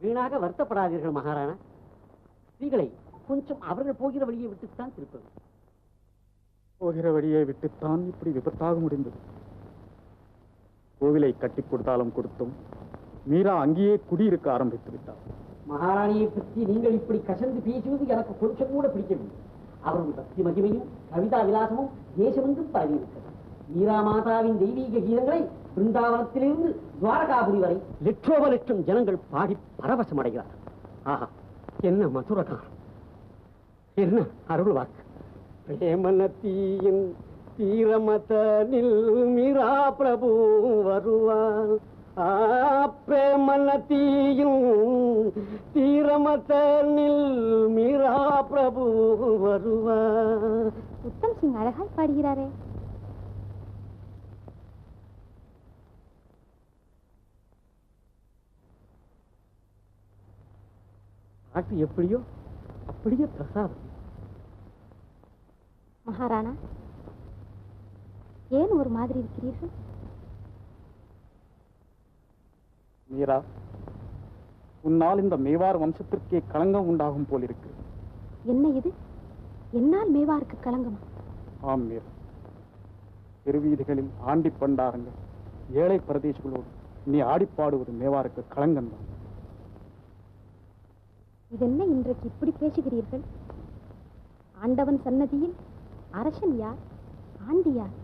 வீணாக வருத்தப்படாதீர்கள் மகாராணா ஸ்திரீகளை கொஞ்சம் அவர்கள் போகிற வழியை விட்டுத்தான் திருப்பது போகிற வழியை விட்டுத்தான் இப்படி விபத்தாக முடிந்தது கோவிலை கட்டி கொடுத்தாலும் கொடுத்தும் மீரா அங்கேயே குடியிருக்க ஆரம்பித்து விட்டார் மகாராணியை பற்றி நீங்கள் இப்படி கசந்து பேசுவது எனக்கு கொஞ்சம் கூட பிடிக்கவில்லை அவருடைய பக்தி மகிமையும் கவிதா விலாசமும் தேசமெங்கும் பரவியிருக்கிறது மீரா மாதாவின் தெய்வீக கீதங்களை பிருந்தாவனத்திலிருந்து துவாரகாபுரி வரை லட்சோப லட்சம் ஜனங்கள் பாடி பரவசம் அடைகிறார் ஆஹா என்ன மதுரகாரம் என்ன அருள் வாக்கு பிரேமனத்தியின் தீரமதனில் மீரா பிரபு வருவார் பிரேமனத்தியின் தீரமதனில் மீரா பிரபு வருவார் உத்தம் சிங் அழகாய் பாடுகிறாரே. பாட்டு எப்படியோ அப்படியே பிரசாதம். மகாராணா, ஏன் ஒரு மாதிரி இருக்கிறீர்கள்? மீரா, உன்னால் இந்த மேவார் வம்சத்திற்கே களங்கம் உண்டாகும் போல் இருக்கு. என்ன இது? என்னால் மேவாருக்கு களங்கமா? ஆம் மீரா, தெருவீதிகளில் ஆண்டி பண்டாரங்கள் ஏழை பிரதேசங்களோடு நீ ஆடிப்பாடுவது மேவாருக்கு களங்கம்தான். இதென்ன இன்றைக்கு இப்படி பேசுகிறீர்கள்? ஆண்டவன் சன்னதியில் அரசன் யார், ஆண்டி யார்,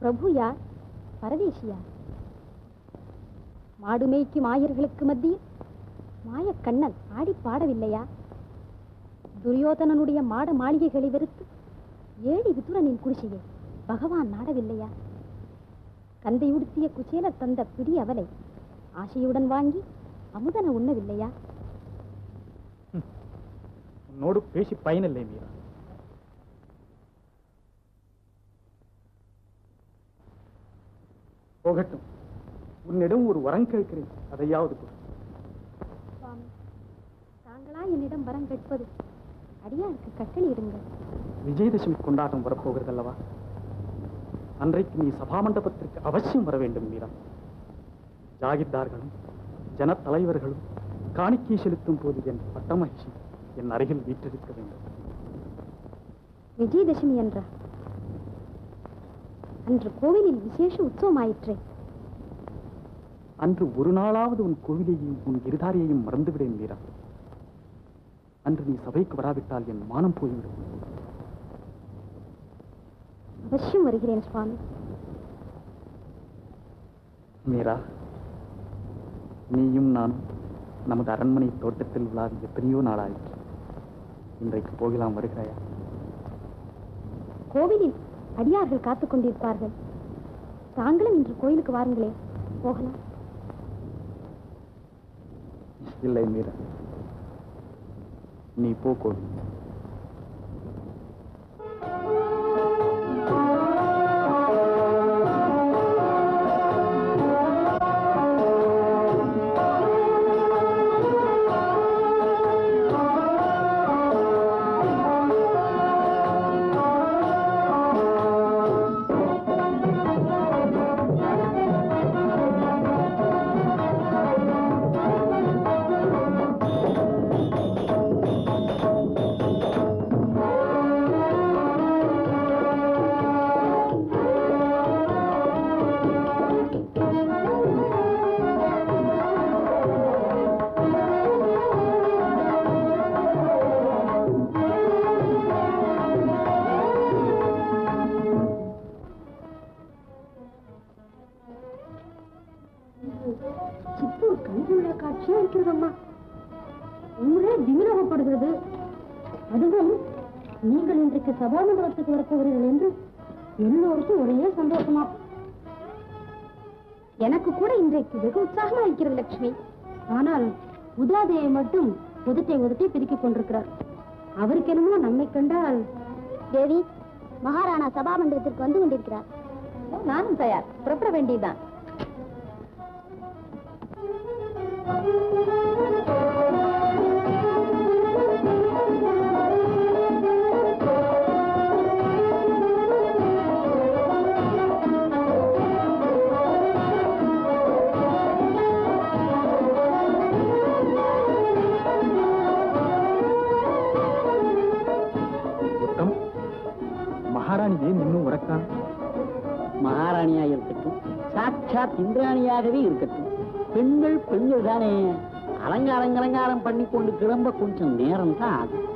பிரபு யார், பரதேசி யார்? மாடு மேய்க்கும் ஆயர்களுக்கு மத்தியில் மாயக்கண்ணன் ஆடி பாடவில்லையா? துரியோதனனுடைய மாட மாளிகைகளை வெறுத்து ஏழி விதுரனின் குடிசையை பகவான் நாடவில்லையா? கந்தை உடுத்திய குச்சேலர் தந்த பிடி அவலை ஆசையுடன் வாங்கி அமுதன உண்ணவில்லையா? உன்னோடு பேசி பயனில்லை மீரா. போகட்டும், உன்னிடம் ஒரு வரம் கேட்கிறேன், அதையாவது கொடு. சுவாமி, தாங்களா என்னிடம் வரம் கேட்பது? அடியாருக்கு கட்டளையிடுங்கள். விஜயதசமி கொண்டாட்டம் வரப்போகிறது அல்லவா? அன்றைக்கு நீ சபா மண்டபத்திற்கு அவசியம் வர வேண்டும் மீரா. ஜாகிர்தார்களும் ஜன தலைவர்களும் காணிக்கை செலுத்தும் போது என் பட்டமகிழ்ச்சி என் அருகில் வீற்றிருக்க வேண்டும். விஜயதசமி என்றா? அன்று கோவிலில் விசேஷ உற்சவமாயிற்றே. அன்று ஒரு நாளாவது உன் கோவிலையும் உன் இருதாரியையும் மறந்துவிடேன் மீரா. அன்று நீ சபைக்கு வராவிட்டால் என் மானம் போய்விடும். அவசியம் வருகிறேன் சுவாமி. மீரா, நீயும் நானும் நமது அரண்மனை தோட்டத்தில் விழாது எத்தனையோ நாளாயிற்று. இன்றைக்கு போகலாம், வருகிறாயா? கோவிலில் அடியார்கள் காத்துக் கொண்டிருப்பார்கள். தாங்களும் இன்று கோயிலுக்கு வாருங்களே, போகலாம். இல்லை மீரா, நீ போ கோவில். சித்தூர் கண்கொள்ளா காட்சியா இருக்கிறதம்மா. ஊரே திமிரகப்படுகிறது. அதுவும் நீங்கள் இன்றைக்கு சபாமண்டபத்துக்கு வரப்போகிறீர்கள் என்று எல்லோருக்கும் ஒரே சந்தோஷமா. எனக்கு கூட இன்றைக்கு வெகு உற்சாகமா இருக்கிறது லட்சுமி. ஆனால் உதாதேவி மட்டும் உதட்டை பிரிக்கிக் கொண்டிருக்கிறார். அவருக்கு என்னமோ நம்மை கண்டால். தேவி, மகாராணா சபாமண்டபத்திற்கு வந்து கொண்டிருக்கிறார். நானும் தயார், புறப்பட வேண்டியதுதான். மகாராணி ஏன் இன்னும் உறக்கான்? மகாராணியா இருக்கட்டும், சாட்சாத் இந்திராணியாகவே இருக்கட்டும், பெண்கள் தானே. அலங்காரம் பண்ணி கொண்டு கிளம்ப கொஞ்சம் நேரம் தான் ஆகும்.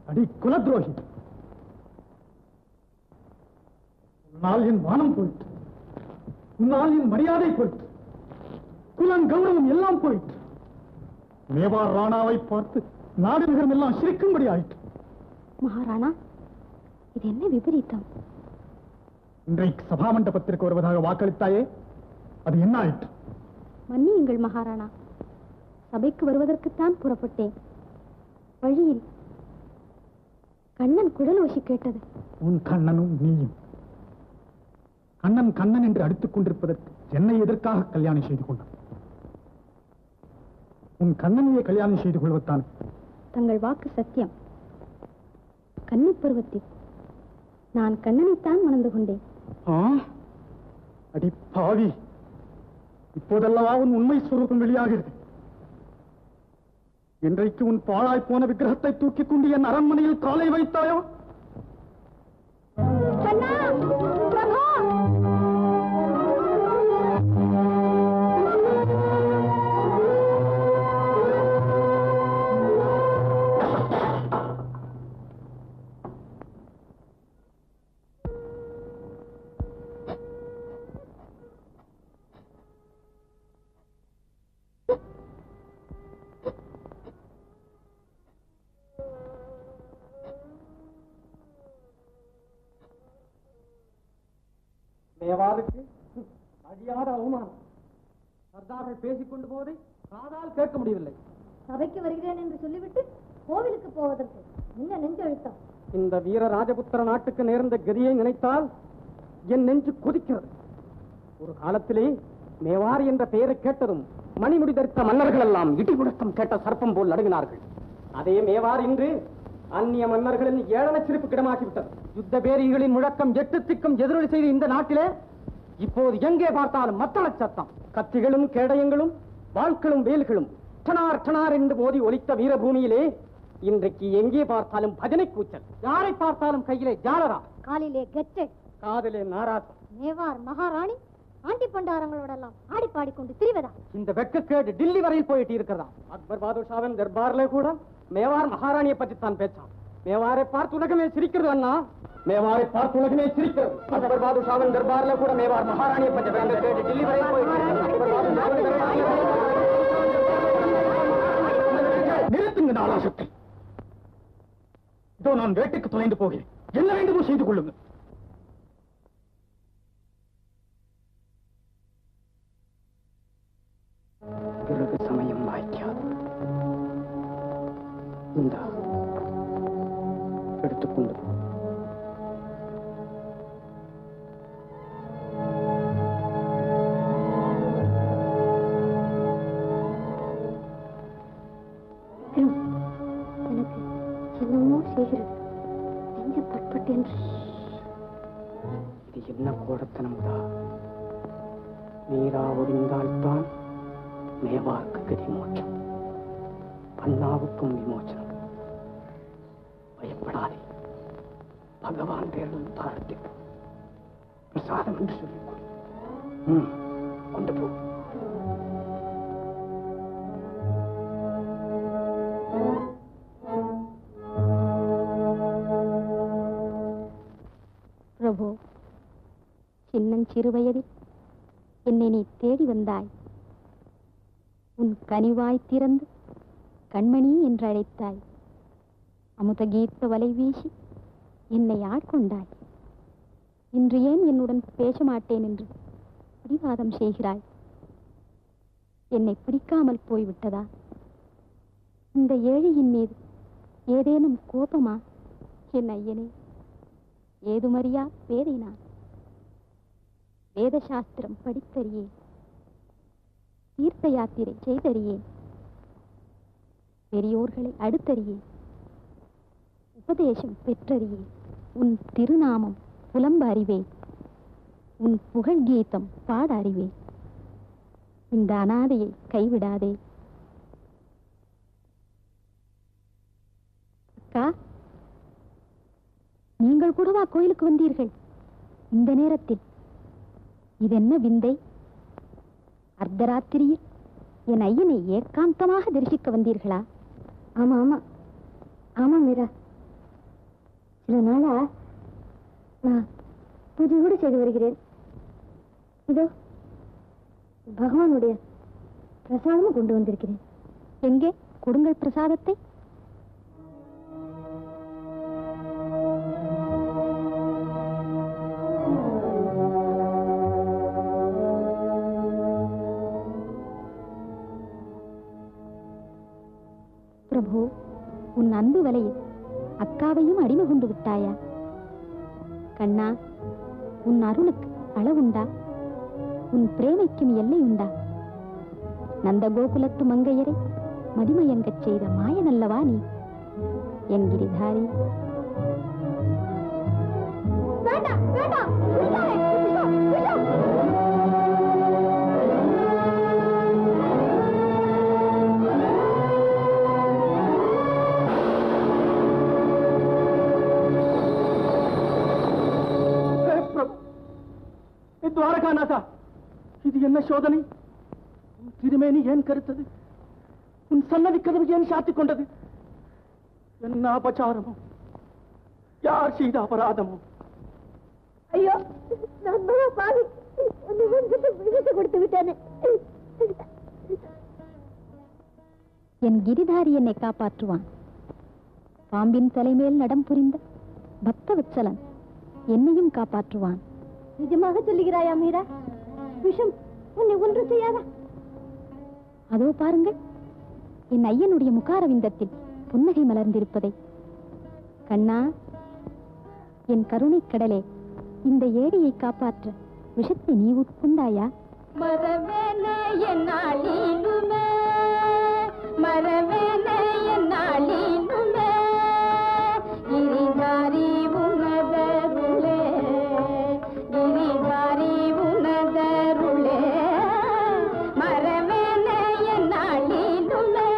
அடி குலத்ரோகி, உன்னால் என் மானம் போயிற்று, உன்னால் என் மரியாதை போயிற்று, குலம் கௌரவம் எல்லாம் போயிற்று. மேவார் ராணாவை பார்த்து நாடு நகரம் எல்லாம் சிரிக்கும்படி ஆயிற்று. மகாராணா, இது என்ன விபரீதம்? இன்றைக்கு சபா மண்டபத்திற்கு வருவதாக வாக்களித்தாயே, அது என்ன ஆயிற்று? மன்னியுங்கள் மகாராணா, சபைக்கு வருவதற்குத்தான் புறப்பட்டேன். வழியில் கண்ணன் குழலோசி கேட்டது. உன் கண்ணனும் நீயும் கண்ணன் கண்ணன் என்று அடித்துக் கொண்டிருப்பதற்கு என்னை எதற்காக கல்யாணம் செய்து கொண்டான்? உன் கண்ணனையே கல்யாணம் செய்து கொள்வத்தான். தங்கள் வாக்கு சத்தியம். கன்னி பருவத்தில் நான் கண்ணனைத்தான் மணந்து கொண்டேன். அடி பாவி, இப்போதல்லவா உன் உண்மை சுரூபம் வெளியாகிறது. இன்றைக்கு உன் பாழாய் போன விக்கிரகத்தை தூக்கிக் கொண்டு என் அரண்மனையில் காலை வைத்தாயோ? மேவாருக்கு அடியாத அவமானம். சர்தார்கள் பேசிக் கொண்டு போவதை காதால் கேட்க முடியவில்லை. சபைக்கு வருகிறேன் என்று சொல்லிவிட்டு கோவிலுக்கு போவதற்கு என்ன நெஞ்சு அழுத்தம்? இந்த வீர ராஜபுத்திர நாட்டுக்கு நேர்ந்த கதியை நினைத்தால் என் நெஞ்சு கொதிக்கிறது. ஒரு காலத்திலே மேவார் என்ற பெயரை கேட்டதும் மணிமுடி தரித்த மன்னர்கள் எல்லாம் இடி முழக்கம் கேட்ட சர்ப்பம் போல் நடுங்கினார்கள். அதே மேவார் இன்று அந்நிய மன்னர்களின் ஏளன சிரிப்புக்கு இடமாகிவிட்டது. யுத்த பேரிகளின் முழக்கம் 8 திக்கும் எதிரொலி செய்த இந்த நாட்டிலே இப்போது எங்கே பார்த்தாலும் மத்தள சத்தம். கத்திகளும் கேடயங்களும் வாள்களும் வேல்களும் டனார் டனார் என்று மோதி ஒலித்த வீரபூமியிலே இன்றைக்கு எங்கே பார்த்தாலும் பஜனை கூச்சல். யாரை பார்த்தாலும் கையிலே ஜாலரா, காலிலே கெட்டை, காதிலே நாராசம். மேவார் மகாராணி ஆண்டி பண்டாரங்களோடெல்லாம் ஆடி பாடிக்கொண்டு திரிவதா? இந்த வெட்கக்கேடு டில்லி வரையில் போயிட்டு இருக்கிறதா? அக்பர் பாதுஷாவின் தர்பார்ல கூட மேவார் மகாராணியை பற்றி தான் பேச்சான். மேவாரை பார்த்து உலகமே சிரிக்கிறது அண்ணா, மேவாரை பார்த்து உலகமே சிரிக்கிறது. அக்பர் பாதுஷாவின் தர்பார்ல கூட மேவார் மகாராணியை பற்றி வெட்கக்கேடு டில்லி வரையில் போயிட்டு. நிறுத்துங்க நாளாசத்தை. இதோ நான் வேட்டைக்கு தொலைந்து போகிறேன். என்ன வேண்டுமோ செய்து கொள்ளுங்கள். பிறகு சமயம் வாய்க்காது. இந்த எடுத்துக்கொண்டு எனக்கு என்னமோ செய்கிறது. நெஞ்ச பட்பட்டு என்று. இது என்ன கோடத்தனம்தா? நீரா ஒடிந்தால்தான் மேவாருக்கு கதி மோட்சம், அண்ணாவுக்கும் விமோச்சனம். பயப்படாதே, பகவான் பேரில் தாரத்திற்கு பிரசாதம் என்று சொல்லிக் கொண்டு போ. பிரபு, சின்னஞ்சிறு வயதில் என்னை நீ தேடி வந்தாய். உன் கனிவாய் திறந்து கண்மணி என்று அழைத்தாய். அமுத கீத்த வலை வீசி என்னை ஆட்கொண்டாய். இன்று ஏன் என்னுடன் பேச மாட்டேன் என்று பிடிவாதம் செய்கிறாய்? என்னை பிடிக்காமல் போய்விட்டதா? இந்த ஏழையின் மீது ஏதேனும் கோபமா? என் ஐயனே, ஏதுமறியா பேதை நான். வேத சாஸ்திரம் படித்தறியேன், தீர்த்த யாத்திரை செய்தறியேன், பெரியோர்களை அடுத்தறியேன், உபதேசம் பெற்றறியேன். உன் திருநாமம் புலம்ப அறிவேன், உன் புகழ் கீதம் பாட அறிவேன். இந்த அனாதையை கைவிடாதே. அக்கா, நீங்கள் கூடவா கோயிலுக்கு வந்தீர்கள் இந்த நேரத்தில்? இதென்ன விந்தை? அர்த்தராத்திரியில் என் ஐயனை ஏகாந்தமாக தரிசிக்க வந்தீர்களா? ஆமா ஆமா ஆமா மீரா, சில நாளா நான் பூஜை கூட செய்து வருகிறேன். இதோ பகவானுடைய பிரசாதமும் கொண்டு வந்திருக்கிறேன். எங்கே கொடுங்கள் பிரசாதத்தை. பிரபு, உன் அன்பு வலையில் அக்காவையும் அடிமை கொண்டு விட்டாயா? கண்ணா, உன் அருளுக்கு அளவுண்டா? உன் பிரேமைக்கும் எல்லை உண்டா? நந்த கோகுலத்து மங்கையரை மதிமயங்கச் செய்த மாயனல்லவா நீ என் கிரிதாரி? துவாரகாநாதா, இது என்ன சோதனை? திருமேனி ஏன் கருத்தது? உன் சன்னதி கதவு ஏன் சாத்திக் கொண்டது? என்ன அபச்சாரமோ? யார் செய்த அபராதமோ? ஐயோ, நான் பாவி விழுந்து கொடுத்து விட்டேனே. என் கிரிதாரி என்னை காப்பாற்றுவான். பாம்பின் தலைமேல் நடம் புரிந்த பக்தவத்சலன் என்னையும் காப்பாற்றுவான். நிஜமாக சொல்லுகிறாயா மீரா? விஷம் உன்னை ஒன்று செய்யாதா? அதோ பாருங்கள், என் ஐயனுடைய முகாரவிந்தத்தில் புன்னகை மலர்ந்திருப்பதை. கண்ணா, என் கருணைக் கடலே, இந்த ஏழையை காப்பாற்ற விஷத்தை நீ உட்கொண்டாயா? மரவேனே என்னாலினுமே, மரவேனே என்னாலினுமே, கிரிதாரி உனதருளே, கிரிதாரி உனதருளே, மரவேனே என்னாலினுமே.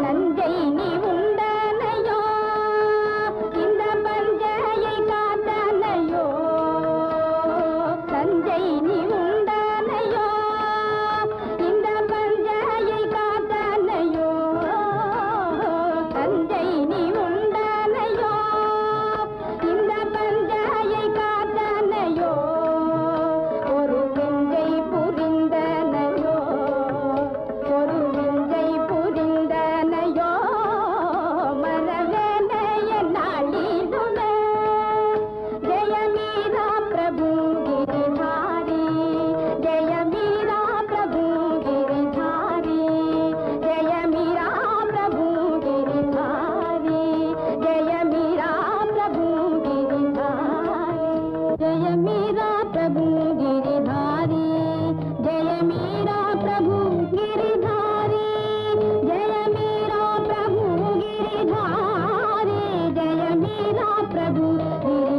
தஞ்சை நீ உண்டனையோ, இந்த பஞ்சையை காத்தனையோ, தஞ்சை நீ உண்டனையோ, இந்த பஞ்சையை காத்தனையோ, தஞ்சை நீ உண்டனையோ, இந்த பஞ்சையை காத்தனையோ, ஒரு விஞ்சை புரிந்தனையோ, ஒரு விஞ்சை புரிந்தனையோ, மரவேனே என்னாலினுமே. ஜெய மீரா பிரபு கிரிதாரி, ஜெய மீரா பிரபு கிரிதாரி, ஜெய மீரா பிரபு கிரிதாரி, ஜெய மீரா பிரபு கிரிதாரி, ஜெய மீரா பிரபு கிரிதாரி, ஜெய மீரா பிரபு கிரிதாரி, ஜெய மீரா பிரபு கிரிதாரி, ஜெய மீரா பிரபு கிரிதாரி,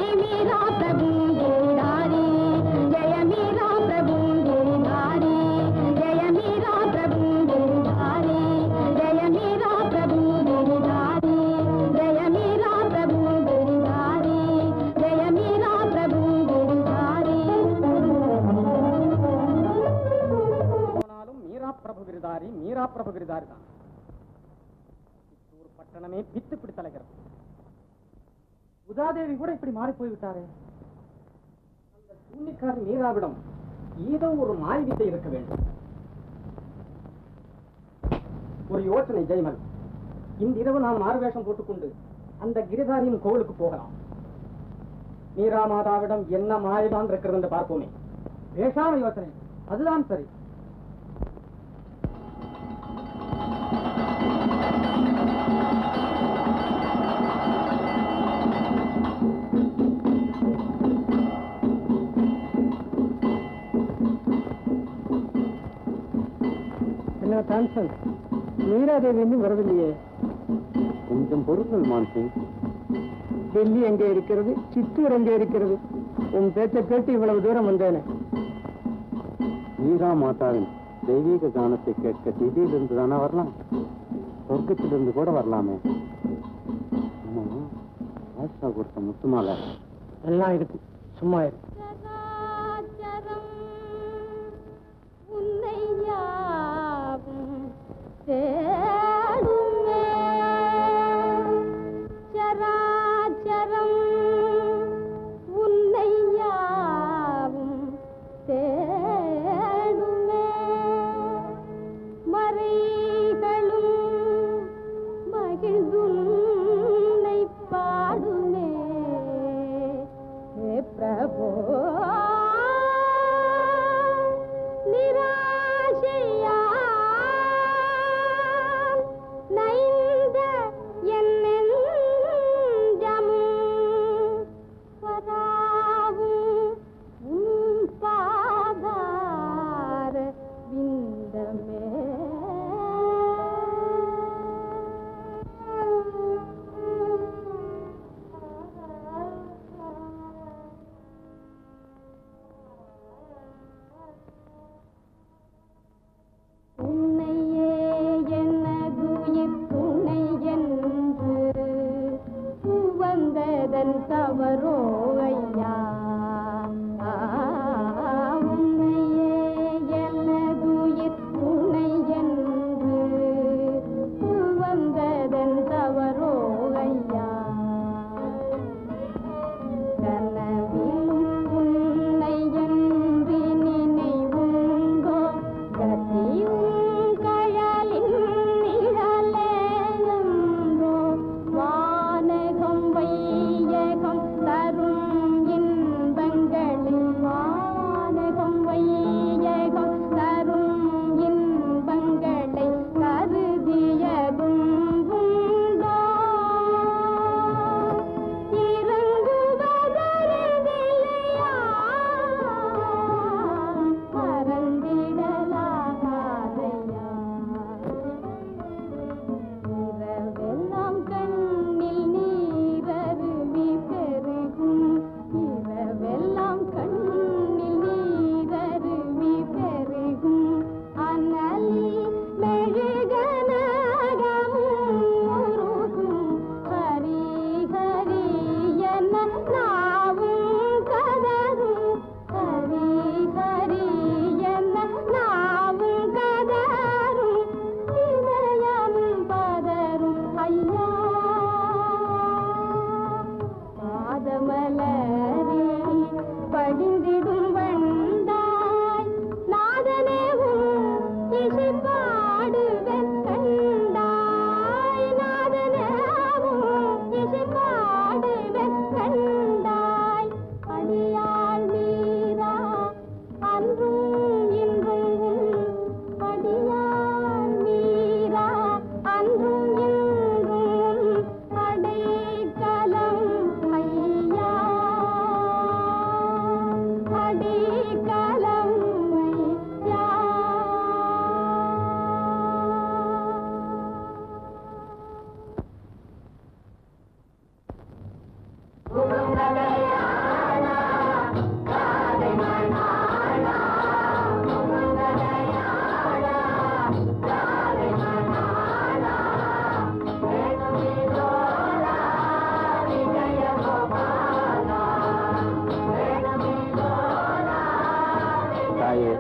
மீரா பிரபு கிரிதாரி, ஜெய மீரா பிரபு கிரிதாரி, ஜெய மீரா பிரபு கிரிதாரி, ஜெய மீரா பிரபு கிரிதாரி, ஜெய மீரா பிரபு கிரிதாரி, ஜெய மீரா பிரபு கிரிதாரி. போனாலும் மீரா பிரபு கிரிதாரி, மீரா பிரபு கிரிதாரி தான். ஒரு பட்டணமே பித்து பிடித்தலைகிறது. உதாதேவி கூட இப்படி மாறி போய்விட்டாரே. அந்த சூனிக்கார் மீராவிடம் ஏதோ ஒரு மாய் வித்தை இருக்க வேண்டும். ஒரு யோசனை ஜெயமல், இன்றிரவு நாம் மாறுவேஷம் போட்டுக்கொண்டு அந்த கிரிதாரியின் கோவிலுக்கு போகலாம். மீரா மாதாவிடம் என்ன மாயதான் இருக்கிறது என்று பார்ப்போமே. பேசாம யோசனை, அதுதான் சரி. என்ன டான்சன், மீராதேவி இன்னும் வரவில்லையே. கொஞ்சம் பொருட்கள் மான்சிங். டெல்லி எங்கே இருக்கிறது, சித்தூர் எங்கே இருக்கிறது? உன் பேச்சை கேட்டு இவ்வளவு தூரம் வந்தேனே. மீரா மாதாவின் தெய்வீக கானத்தை கேட்க திதியிலிருந்து தானே வரலாம், சொர்க்கத்திலிருந்து கூட வரலாமே. ஆமா, ஆஷா கொடுத்த முத்துமாலை எல்லாம் இருக்கு, சும்மா இருக்கு. சராச்சரம் உன்னை யாவும் தவறோ ஐயா உன்னையே எனதுயிர் துணை என்று வந்ததன் தவறோ ஐயா கனவிலும் உன்னை என்று நினைவுங்கோ கதியும் கழலின் நிழலேன்றோ வானகம் வையகம் தரும் இன்பங்களில் வானகம் வையகம் தரும் இன்பங்களை கருதியதும் உண்டோ இறங்குவதறிதில்லையா மறந்திடலாகாதையா இரவெல்லாம் கண்ணில் நீரருவி பெருகும் இரவெல்லாம் கண்ணில் நீரருவி பெருகும் அனலில் மெழுகனகமும் உருகும் ஹரி ஹரி என நாவும் கதரும் ஹரி ஹரி என நாவும் கதரும் இதயம் பதரும் ஐயா பாதமலரே படிந்திடும் வந்தாய் நாதனேவும் இசை பாடுவன் கண்டாய் நாதனேவும் இசை பாடுவன் கண்டாய் அடியாள் மீரா அன்றும் இன்றும் அடியாள் மீரா அன்றும் இன்றும் அடைக்கலம் ஐயா அடைக்கலம் ஐயா தாயே,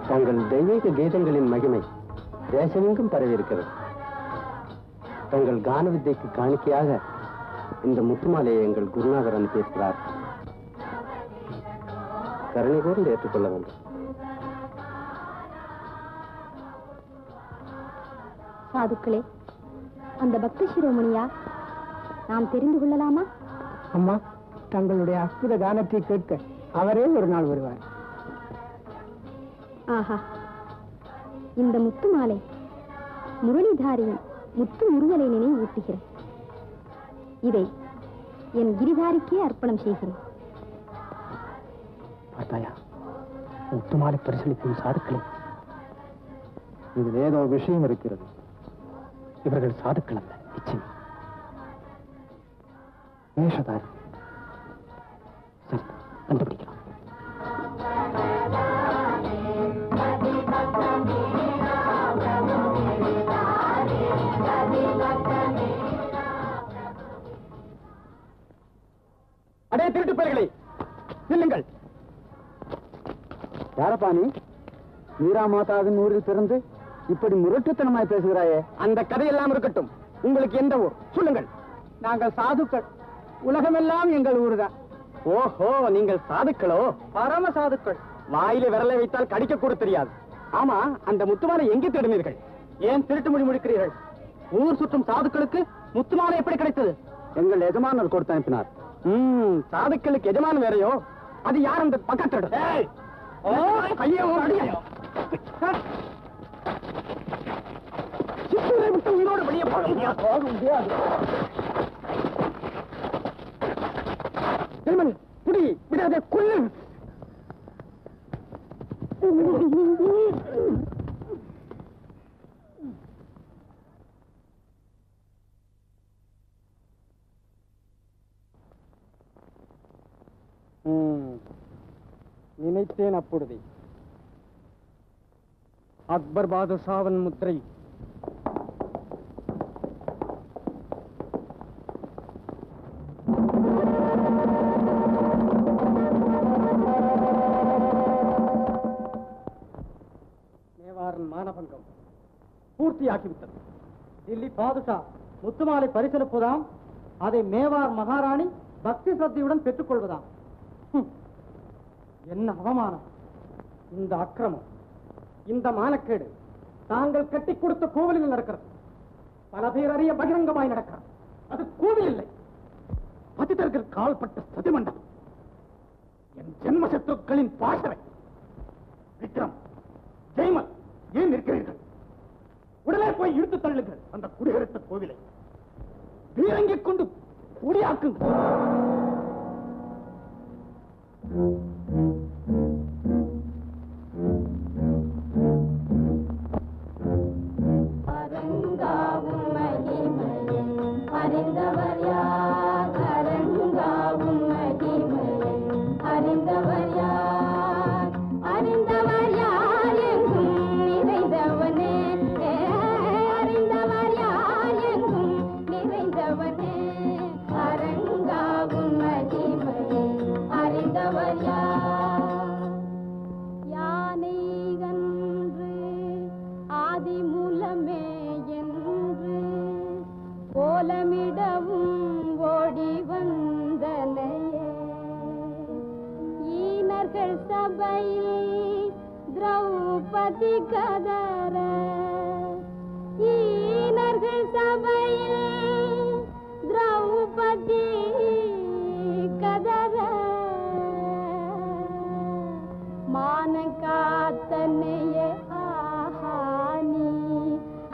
தங்கள் தெய்வீக கீதங்களின் மகிமை தேசமெங்கும் பரவியிருக்கிறது. தங்கள் கான வித்தைக்கு காணிக்கையாக இந்த முத்துமாலையை எங்கள் குருநாதர் அனுப்பியிருக்கிறார். கருணை கூர்ந்து ஏற்றுக்கொள்ள வேண்டும். சாதுக்களே, அந்த பக்தி சிரோமணியா நாம் தெரிந்து கொள்ளலாமா? அம்மா, தங்களுடைய அற்புத கானத்தை கேட்க அவரே ஒரு நாள் வருவார். ஆஹா, இந்த முத்து மாலை முரளிதாரியின் முத்து முருகலை நினைவூட்டுகிறேன். இதை என் கிரிதாரிக்கே அர்ப்பணம் செய்கிறேன். பார்த்தாயா, முத்துமாலை பரிசீலிக்கும் சாதுக்களே, இதில் ஏதோ விஷயம் இருக்கிறது. இவர்கள் சாதுக்கள் அல்ல, நிச்சயம் வேஷதாரி. சரி, கண்டுபிடிக்கலாம். அடே திருட்டு பயல்களே, நில்லுங்கள். யாரப்பா நீ? மீரா மாதாவின் ஊரில் பிறந்து இப்படி முரட்டுத்தனமாய் பேசுகிறாயே. அந்த கதையெல்லாம் இருக்கட்டும். உங்களுக்கு எந்த ஊர் சொல்லுங்கள். நாங்கள் சாதுக்கள். உலகமெல்லாம் எங்கள் ஊருதான். ஓஹோ, நீங்கள் சாதுக்களோ? பரம சாதுக்கள். வாயில விரலை வைத்தால் கடிக்க கூட தெரியாது. ஆமா, அந்த முத்துமாலை எங்கே தேடினீர்கள்? ஏன் திருட்டு மொழி முடிக்கிறீர்கள்? ஊர் சுற்றும் சாதுக்களுக்கு முத்துமாலை எப்படி கிடைத்தது? எங்கள் எஜமானர் கொடுத்து அனுப்பினார். சாதுக்களுக்கு எஜமான் வேறையோ? அது யார் அந்த பக்கத்தோட? சித்தூரை விட்டு உயிரோடு வெளியே போக முடியாது. திருமணி, புடி, விடாதே, கொல்லு. நினைத்தேன் அப்பொழுதே. அக்பர் பாதுஷாவின் முத்திரை பூர்த்தியாக்கிவிட்டது. தில்லி பாதுஷா முத்துமாலை பரிசளிப்பதாம், அதை மேவார் மகாராணி பக்தி சிரத்தையுடன் பெற்றுக்கொள்வதாம். என்ன அவமானம்! இந்த அக்கிரமம், இந்த மானக்கேடு தாங்கள் கட்டி கொடுத்த கோவிலில் நடக்கிறது. பல பேர் அறிய பகிரங்கமாய் நடக்கிறது. அது கோவில் இல்லை, பதிதர்கள் கால்பட்ட சதிமண்டலம், என் ஜென்ம சத்துருக்களின் பாசறை. விக்ரம், ஜெய்மல், ஏன் நிற்கிறீர்கள்? உடனே போய் இழுத்து தள்ளுங்கள் அந்த குடியரசு கோவிலை. வீரங்கிக் கொண்டு பொடியாக்குங்கள். அறிந்தவர் யார்? அரங்காவும் மகிமையை அறிந்தவர் யார்? அறிந்தவர் யார் எங்கும் நிறைந்தவனே, அறிந்தவர் யார் எங்கும் நிறைந்தவனே, அரங்காவும் மகிமையை அறிந்தவர் யார்? யானை கன்று ஆதிமூலமே என்று கோலமிடவும் ஓடி வந்தனையே, ஈனர்கள் சபையில் திரௌபதி கதற, ஈனர்கள் சபையில் திரௌபதி கதற, மான காத்தனையே ஆஹானி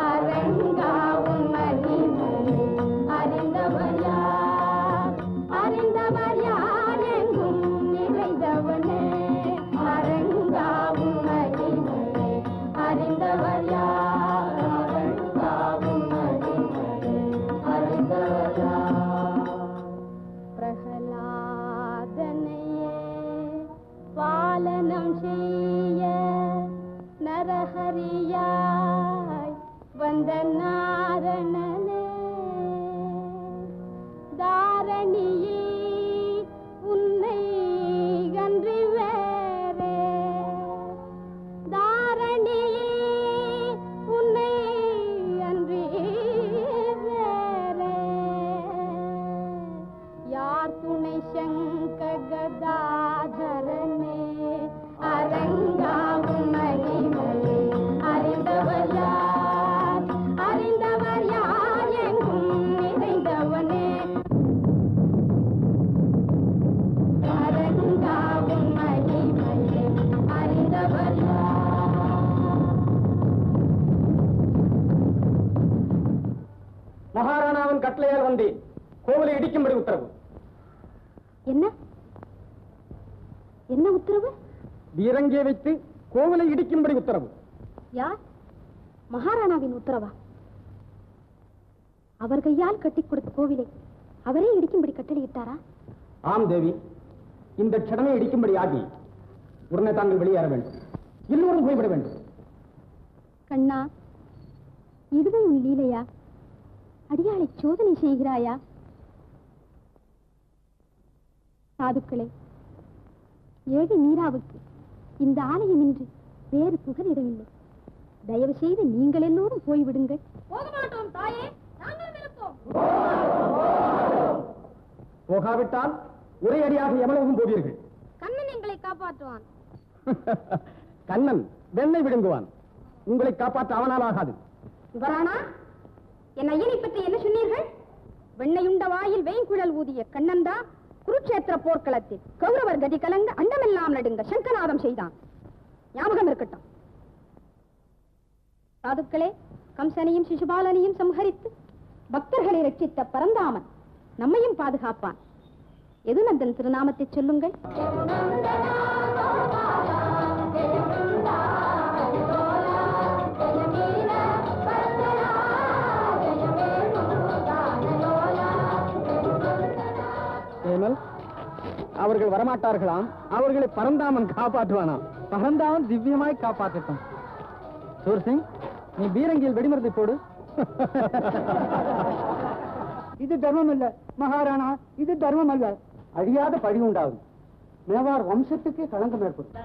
அரங்காவும் மகிமையை அறிந்தவர் யார்? அறிந்தவர் யார் எங்கும் நிறைந்தவனே, அரங்காவும் மகிமையை அறிந்தவர் யார்? அரங்காவும் மகிமையை அறிந்தவர் யார்? பிரகலாதனையே பாலனம் செய்ய நரஹரியாய் வந்த நாரணனே, தாரணியில் உன்னை அன்றி வேறே, தாரணியில் உன்னை அன்றி வேறே, யார் துணை சங்க கதாதரனே, அரங்காவும் மகிமையை அறிந்தவர் யார்? அறிந்தவர் யார் எங்கும் நிறைந்தவனே, அரங்காவும் மகிமையை அறிந்தவர் யார்? மகாராணாவின் கட்டளையால் வந்தேன். கோவிலை இடிக்கும்படி உத்தரவு. என்ன என்ன உத்தரவு? வீரங்கியை வைத்து கோவிலை இடிக்கும்படி உத்தரவு. யார்? மகாராணாவின் உத்தரவா? அவர் கையால் கட்டிக் கொடுத்த கோவிலை அவரே இடிக்கும்படி கட்டளையிட்டாரா? ஆம் தேவி, இந்த க்ஷணமே இடிக்கும்படி ஆகி உடனே தாங்கள் வெளியேற வேண்டும். எல்லோரும் போய்விட வேண்டும். கண்ணா, இதுவும் உன் லீலையா? அடியாளை சோதனை செய்கிறாயா? சாதுக்களே, ஏழை மீராவுக்கு இந்த ஆலயமின்றி வேறு புகலிடமில்லை. தயவு செய்து நீங்கள் எல்லோரும் போய்விடுங்கள். போக மாட்டோம் தாயே, நாங்களும் இருப்போம். போகாவிட்டால் ஒரே அடியாக எவ்வளவும் போவீர்கள். கண்ணன் எங்களை காப்பாற்றுவான். கண்ணன் வெண்ணை விழுங்குவான். உங்களை காப்பாற்ற அவனால் ஆகாது. யுவராணா, என் ஐயனை பற்றி என்ன சொன்னீர்கள்? வெண்ணையுண்ட வாயில் வேங்குழல் ஊதிய கண்ணன் தான் குருட்சேத்திர போர்க்களத்தில் கௌரவர் கதி கலங்க அண்டமெல்லாம் நடுங்க சங்கநாதம் செய்தான். ஞாபகம் இருக்கட்டும். சாதுக்களே, கம்சனையும் சிசுபாலனையும் சம்ஹரித்து பக்தர்களை ரட்சித்த பரந்தாமன் நம்மையும் பாதுகாப்பான். எதுநந்தன் திருநாமத்தை சொல்லுங்கள். அவர்கள் வரமாட்டார்களாம். அவர்களை பரந்தாமன் காப்பாற்றுவானாம். பரந்தாமன் திவ்யமாய் காப்பாற்றட்டும். சூர்சிங், நீ பீரங்கியில் வெடிமருந்தை போடு. இது தர்மம் அல்ல மகாராணா, இது தர்மம் அல்ல. அழியாத பழி உண்டாகும். மேவார் வம்சத்துக்கே களங்கம் ஏற்படும்.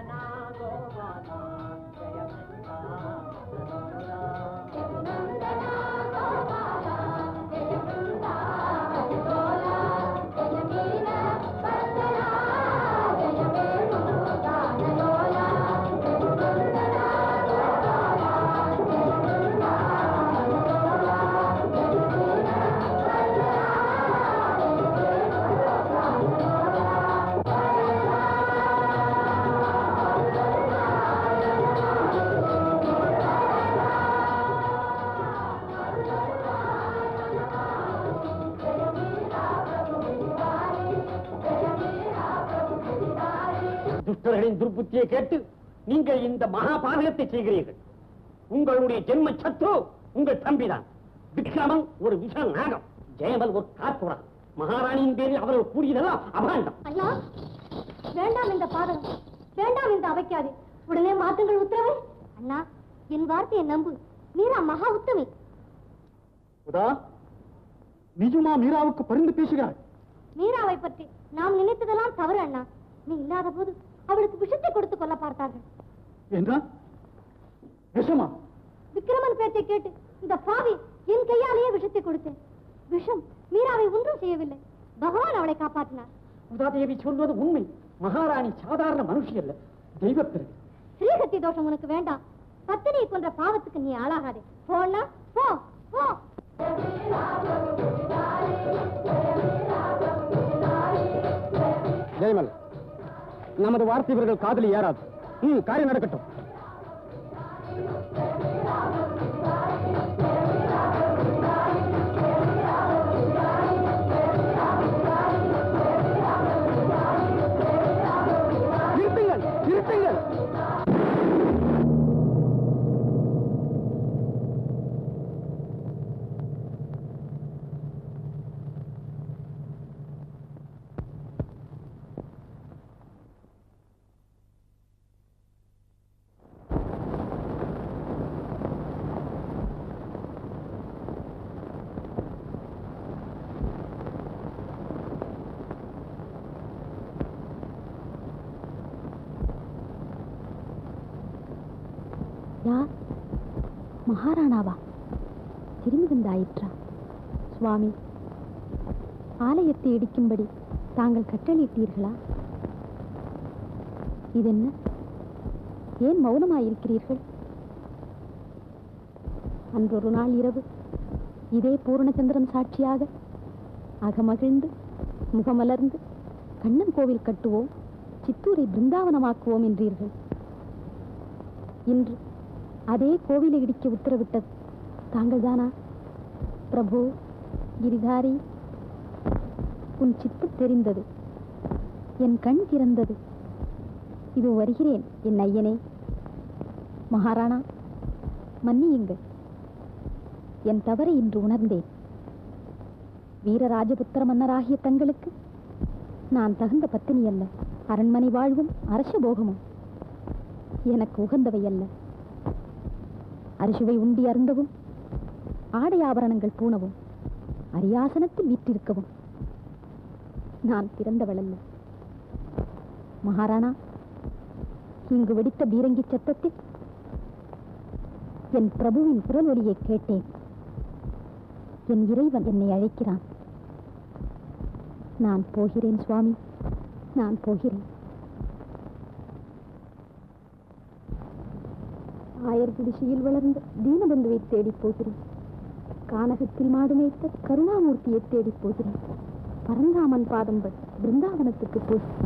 துஷ்டர்களின் துர்புத்தியை கேட்டு நீங்கள் இந்த மகாபாதகத்தை செய்கிறீர்கள். உங்களுடைய ஜென்ம சத்ரு உங்கள் தம்பிதான். விக்ரமன் ஒரு விஷ நாகம், ஜெயமல் ஒரு கார்புரா. மகாராணியின் பேரில் அவர்கள் கூறியதெல்லாம் அபாண்டம். ஐயா, வேண்டாம் இந்த பாதகம், வேண்டாம் இந்த அவைக்காது. உடனே மாற்றுங்கள் உத்தரவை. அண்ணா, என் வார்த்தையை நம்பு. மீரா மகா உத்தமி. நிஜமா மீராவுக்கு பரிந்து பேசுகிறாள்? மீராவை பற்றி நாம் நினைத்ததெல்லாம் தவறு அண்ணா. நீ இல்லாத போது அவளுக்கு விஷத்தை கொடுத்து கொள்ள பார்த்தார்கள். என்றா விஷமா? விக்ரமன் பேச்சை கேட்டு இந்த பாவி என் கையாலேயே விஷத்தை கொடுத்தேன். விஷம் மீராவை ஒன்றும் செய்யவில்லை. பகவான் அவளை காப்பாற்றினார். உதாதேவி சொல்வது உண்மை. மகாராணி சாதாரண மனுஷி அல்ல, தெய்வப்பிறகு. ஸ்ரீஹத்தி தோஷம் உனக்கு வேண்டாம். பத்தினியை கொன்ற பாவத்துக்கு நீ ஆளாகாதே. போனா போ போ. ஜெயமல், நமது வார்த்தை இவர்கள் காதலி ஏறாது. காரியம் நடக்கட்டும். நிறுத்துங்கள், நிறுத்துங்கள். யார்? மகாராணாவா? திரும்பி வந்தாயிற்றா? சுவாமி, ஆலயத்தை இடிக்கும்படி தாங்கள் கட்டளையிட்டீர்களா? இதென்ன? ஏன் மௌனமாயிருக்கிறீர்கள்? அன்றொரு நாள் இரவு இதே பூர்ணச்சந்திரன் சாட்சியாக அகமகிழ்ந்து முகமலர்ந்து கண்ணன் கோவில் கட்டுவோம், சித்தூரை பிருந்தாவனமாக்குவோம் என்றீர்கள். இன்று அதே கோவிலை இடிக்க உத்தரவிட்டது தாங்கள் தானா? பிரபு கிரிதாரி, உன் சித்தம் தெரிந்தது, என் கண் திறந்தது. இது வருகிறேன் என் ஐயனே. மகாராணா, மன்னியுங்கள், என் தவறை இன்று உணர்ந்தேன். வீரராஜபுத்திர மன்னராகிய தங்களுக்கு நான் தகுந்த பத்தினி அல்ல. அரண்மனை வாழ்வும் அரச போகமும் எனக்கு உகந்தவை அல்ல. அரிசுவை உண்டி அருந்தவும், ஆடை ஆபரணங்கள் பூணவும், அரியாசனத்தில் வீற்றிருக்கவும் நான் பிறந்தவளல்ல. மகாராணா, இங்கு வெடித்த பீரங்கி சத்தத்தில் என் பிரபுவின் குரல் ஒலியை கேட்டேன். என் இறைவன் என்னை அழைக்கிறான். நான் போகிறேன் சுவாமி, நான் போகிறேன். ஆயர் குடிசையில் வளர்ந்த தீனபந்துவை தேடிப் போகிறேன். கானகத்தில் மாடு மேய்த்த கருணாமூர்த்தியை தேடிப் போகிறேன். பரந்தாமன் பாதம்பட் பிருந்தாவனத்துக்கு போகிறேன்.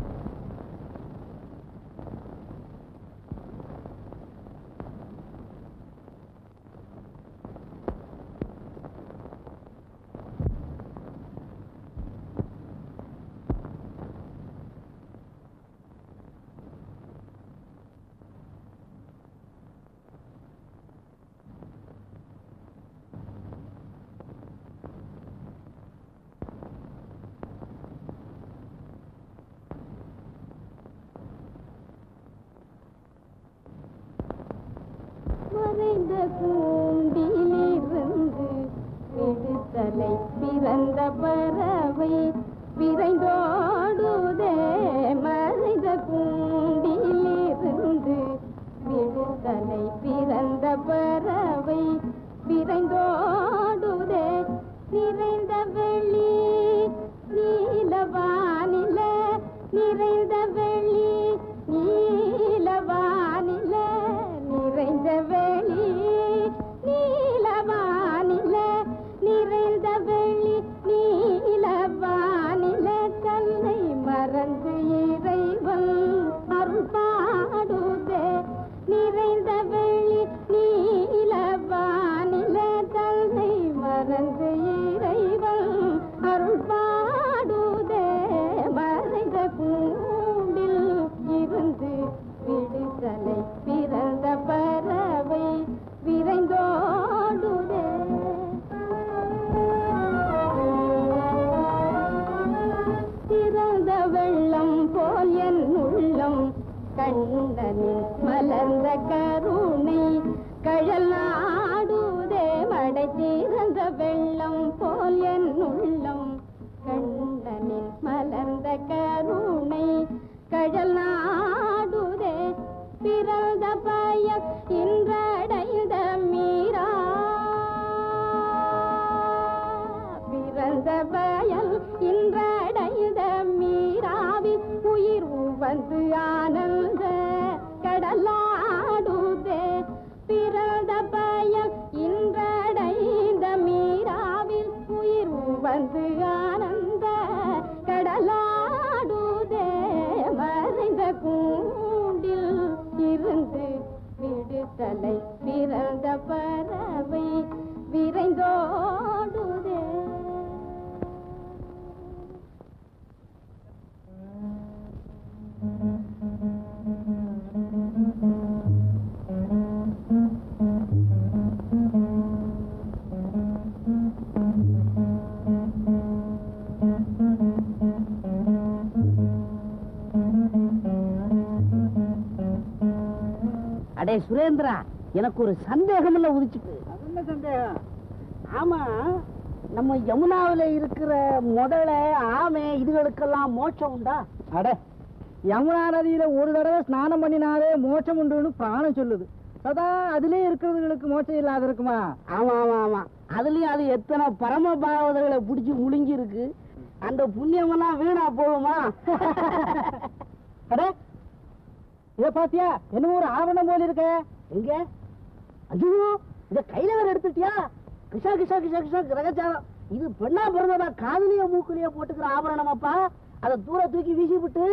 மறைந்த கூண்டிலிருந்து விடுதலை பிறந்த பறவை விரைந்தோடுதே. மறைந்த கூண்டிலிருந்து விடுதலை பிறந்த பறவை விரைந்தோடுதே. நிறைந்த வெளி நீலவானில, நிறைந்த வெளி நீலவானில, நிறைந்த வெளி நீலவானில, நிறைந்த வெளி நீலவானில, கண்ணனின் மலர்ந்த கருணை கழல் நாடுதே மடை தீர்ந்த வெள்ளம் போல் என் உள்ளம் கண்ணனின் மலர்ந்த கருணை கழல் நாடுதே பிறந்த பயம் இன்றடைந்த மீரா பிறந்த பயல் இன்றடைந்த மீராவின் உயிர் வந்து ஆனந்த கடலாடுதே பிறந்த பயல் இன்றடைந்த மீராவில் உயிர் வந்து ஆனந்த கடலாடுதே மறைந்த கூண்டில் இருந்து விடுதலை பிறந்த பறவை விரைந்தோடுதே அடே சுரேந்திரா, எனக்கு ஒரு சந்தேகம் இல்ல உதிச்சுட்டு. என்ன சந்தேகம்? ஆமா, நம்ம யமுனாவில இருக்கிற முதலை ஆமை இதுகளுக்கெல்லாம் மோட்சம் உண்டா? அட, யமுனா நதியில ஒரு தடவை ஸ்நானம் பண்ணினாலே மோட்சம் உண்டுன்னு பிராணம் சொல்லுது. சதா அதுலயே இருக்கிறதுகளுக்கு மோட்சம் இல்லாத இருக்குமா? ஆமா ஆமா ஆமா, அதுலயும் அது எத்தனை பரம பாவதங்களை பிடிச்சி முழுங்கி இருக்கு. அந்த புண்ணியமெல்லாம் வீணா போகுமா? அட, இத பாத்தியா? என்ன ஒரு ஆவணம் போல இருக்க. எங்க? ஐயோ, இத கையில வேற எடுத்துட்டியா? கிருஷ்ணா கிருஷ்ணா கிருஷ்ணா கிருஷ்ணா கிரகச்சாரம். இது பெண்ணா பிறந்ததா காதலிய மூக்குலிய போட்டுக்கிற ஆபரணம் அப்பா. அதை தூர தூக்கி வீசி விட்டு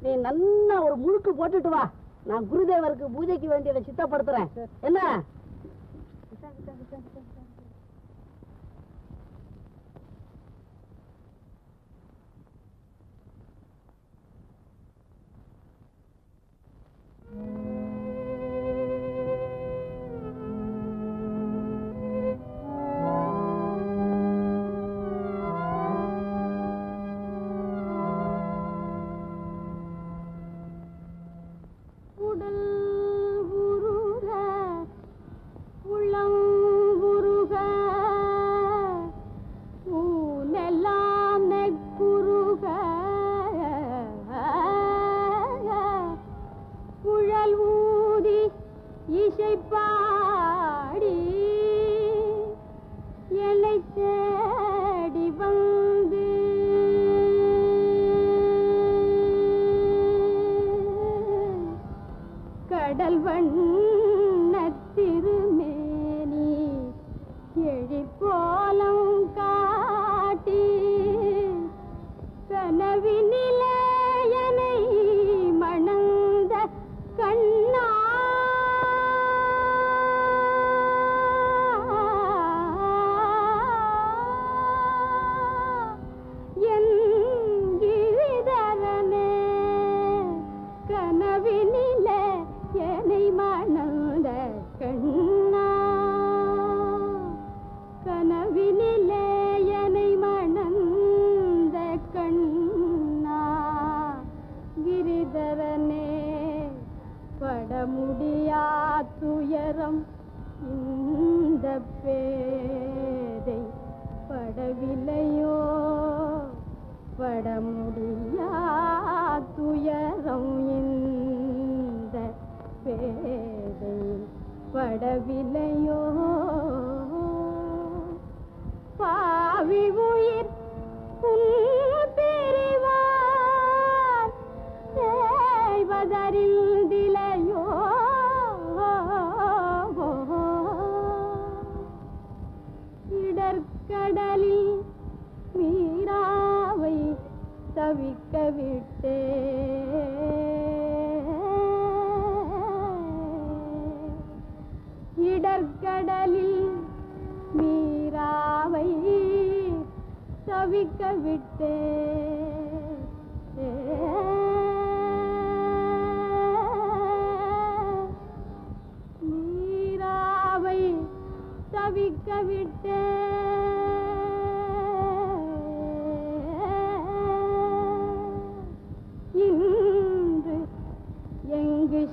நீ நல்லா ஒரு முழுக்கு போட்டுட்டு வா. நான் குருதேவருக்கு பூஜைக்கு வேண்டியதை சித்தப்படுத்துறேன். என்ன?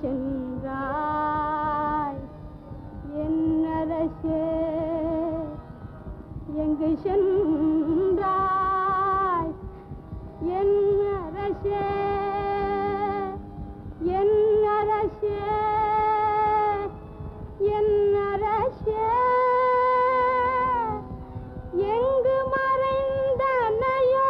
சென்றாய் என் அரசே எங்கு சென்றாய் என் அரசே என் அரசே என் அரசே எங்கு மறைந்தனையோ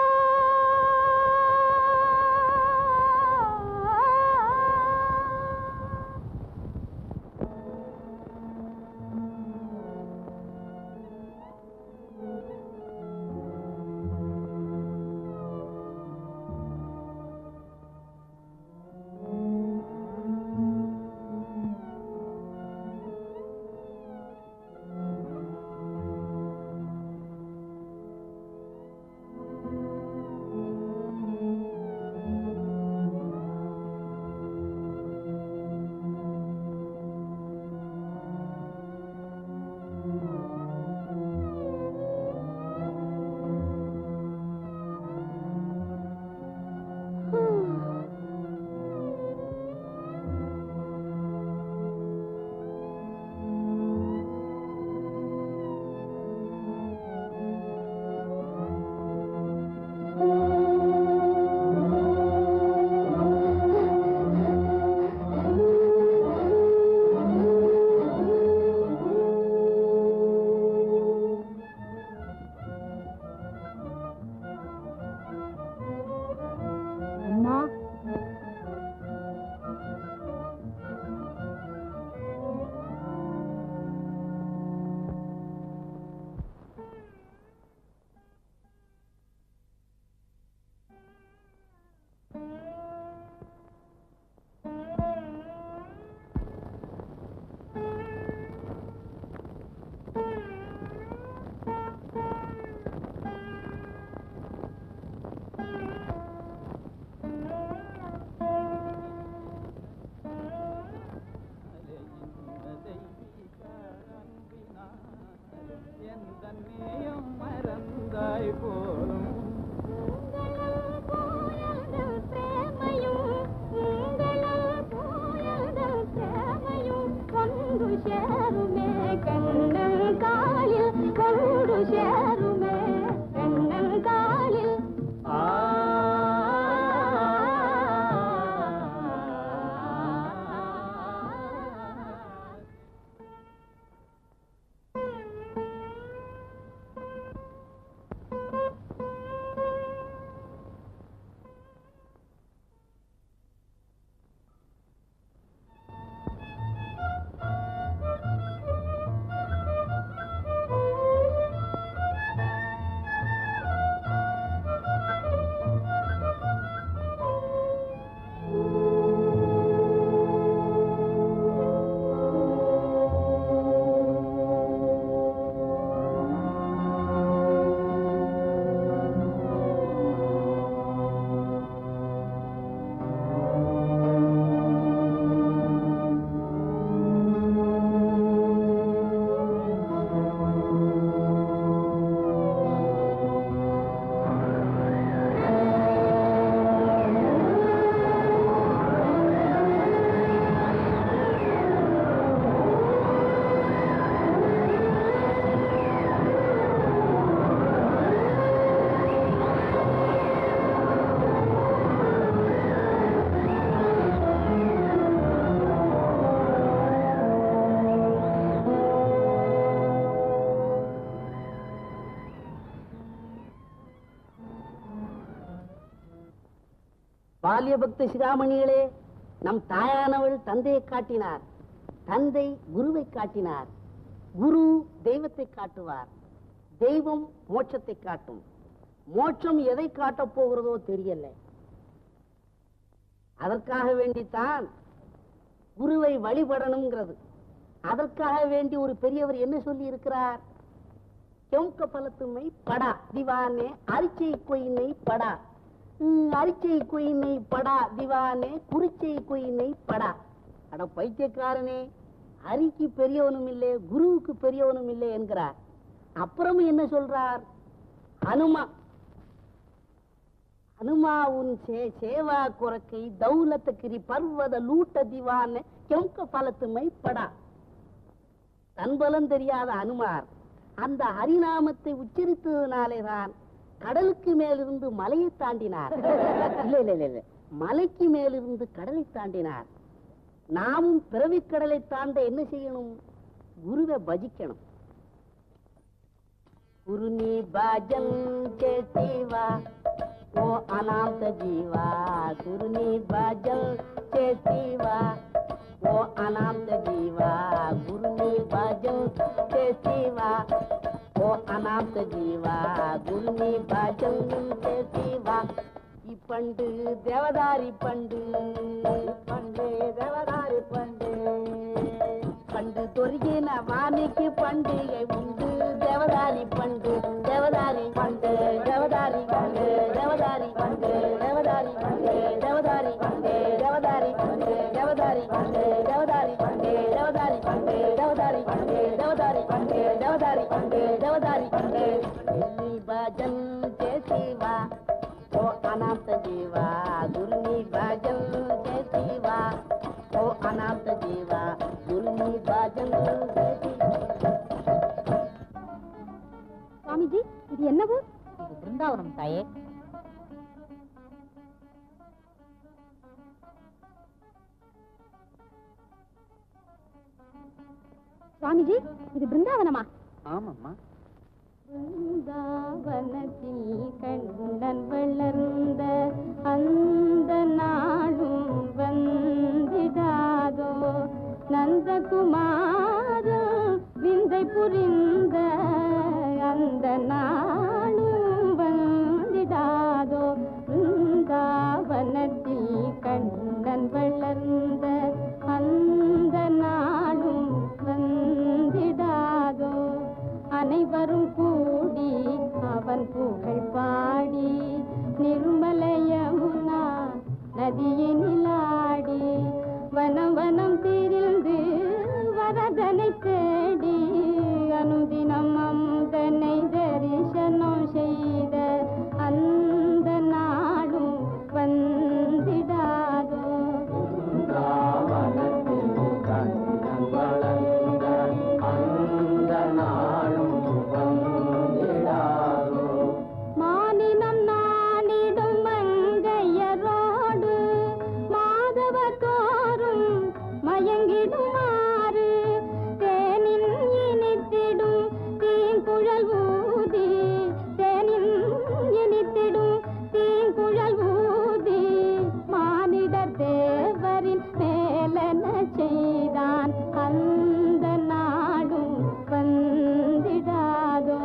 பால்ய பக்த சிகாமணிகளே, நம் தாயானவள் தந்தையை காட்டினார், தந்தை குருவை காட்டினார், குரு தெய்வத்தை காட்டுவார், தெய்வம் மோட்சத்தை காட்டும், மோட்சம் எதை காட்டப் போகிறதோ தெரியல. அதற்காக வேண்டித்தான் குருவை வழிபடணுங்கிறது. அதற்காக வேண்டி ஒரு பெரியவர் என்ன சொல்லி இருக்கிறார்? क्योंकि पलतुमै पड़ा दीवाने अरिचे कोई नहीं पड़ा, अरिचे कोई नहीं पड़ा दीवाने कुरिचे कोई नहीं पड़ा. அட பைத்தியக்காரனே, அரிக்கு பெரியவனும் இல்லை குருவுக்கு பெரியவனும் இல்லை என்கிறார். அப்புறம் என்ன சொல்றார்? हनुमा उनसे सेवा कोरकई दौलत गिरी पर्वत लूट दीवान क्योंक पलत में पड़ा தன்பலம் தெரியாத அனுமார் அந்த ஹரிநாமத்தை உச்சரித்ததுனாலேதான் கடலுக்கு மேலிருந்து மலையை தாண்டினார். இல்ல இல்ல இல்ல மலைக்கு மேலிருந்து கடலை தாண்டினார். நாமும் பிறவிக்கடலை தாண்ட என்ன செய்யணும்? குருவை பஜிக்கணும். குருநீ பஜன் சேசிவா ஓ அநாத ஜீவா, குருநீ பஜன் சேசிவா ओ अनाथ जीवा, गुरुनी भजन के सिवा ओ अनाथ जीवा, गुरुनी भजन के सिवा पंडु देवदारी पंडु पंडे देवदारी पंडे पंडु तोरिगिन वानिक्कु पंडिगै उंडु देवदारी पंडु देवदारी पंडे देवदारी पंडे देवदारी पंडे देवदारी पंडे देवदारी पंडे देवदारी पंडे देवदारी पंडे देवदारी पंडे देवदारी पंडे देवदारी पंडे देवदारी पंडे देवदारी पंडे देवदारी पंडे भजन के सिवा ओ अनाथ जीवा, गुरुनी भजन के सिवा ओ अनाथ जीवा, गुरुनी भजन के सिवा. சுவாமிஜி, இது என்ன ஊர்? இது பிருந்தாவனம் தாயே. சுவாமிஜி, இது பிருந்தாவனமா? ஆமாம்மா. பிருந்தாவனத்தில் கண்ணன் வளர்ந்த அந்த நாளும் வந்திடாதோ, நந்தகுமார விந்தை புரிந்த அந்த நாளும் வந்திடாதோ, பிருந்தாவனத்தில் கண்ணன் வளர்ந்த அந்த நாளும் வந்திடாதோ, அனைவரும் கூடி அவன் புகழ் பாடி நிர்மல யமுனா நதியினிலாடி வனம் வனம் திரிந்து வரதனை தேடி அனுதினம் அந்தனை தரிசனம் செய்த அந்த நாளும் வந்திடாதோ. மானினம் நானிடும் மங்கையரோடு மாதவ தோறும் மயங்கிடுமாறு தேனின் இனித்திடும் தீங்குழல் ஊதி, தேனின் இனித்திடும் தீங்குழல் ஊதி மானிடர் தேவரின் மேலன செய்தான் அந்த நாடும் வந்திடாதோ.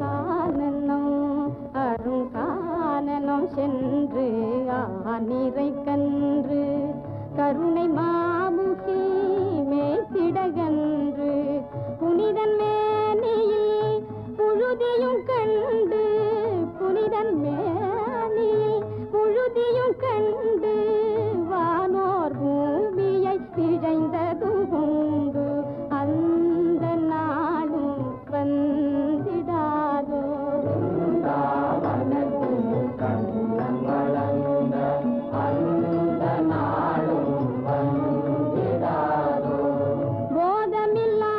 கானனம் அருங்கானனம் சென்று ஆனிரை கன்று கருணை மாமுகி மேத்திடகன்று புனிதன் மேனியில் புழுதியும் கண்டு, புனிதன் மேனியில் புழுதியும் கண்டு வானோர் பூமியை இழைந்ததும் உண்டு அந்த நாளும் வந்திடாதோ. போதமில்லா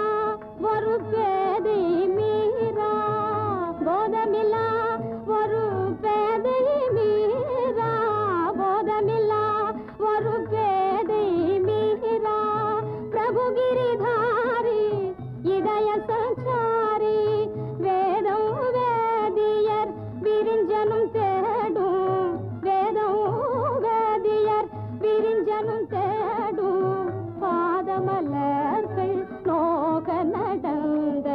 ஒரு பேதை மீரா, போதமில்லா ஒரு பேதை மீரா, போதமில்லா ஒரு பேதை மீரா, பிரபு கிரிதாரி இதய சஞ்சாரி வேதம் வேதியர் விரிஞ்சனும் தேடும், வேதம் வேதியர் விரிஞ்சனும் தேடும் பாதமலர்கள் நோக நடந்த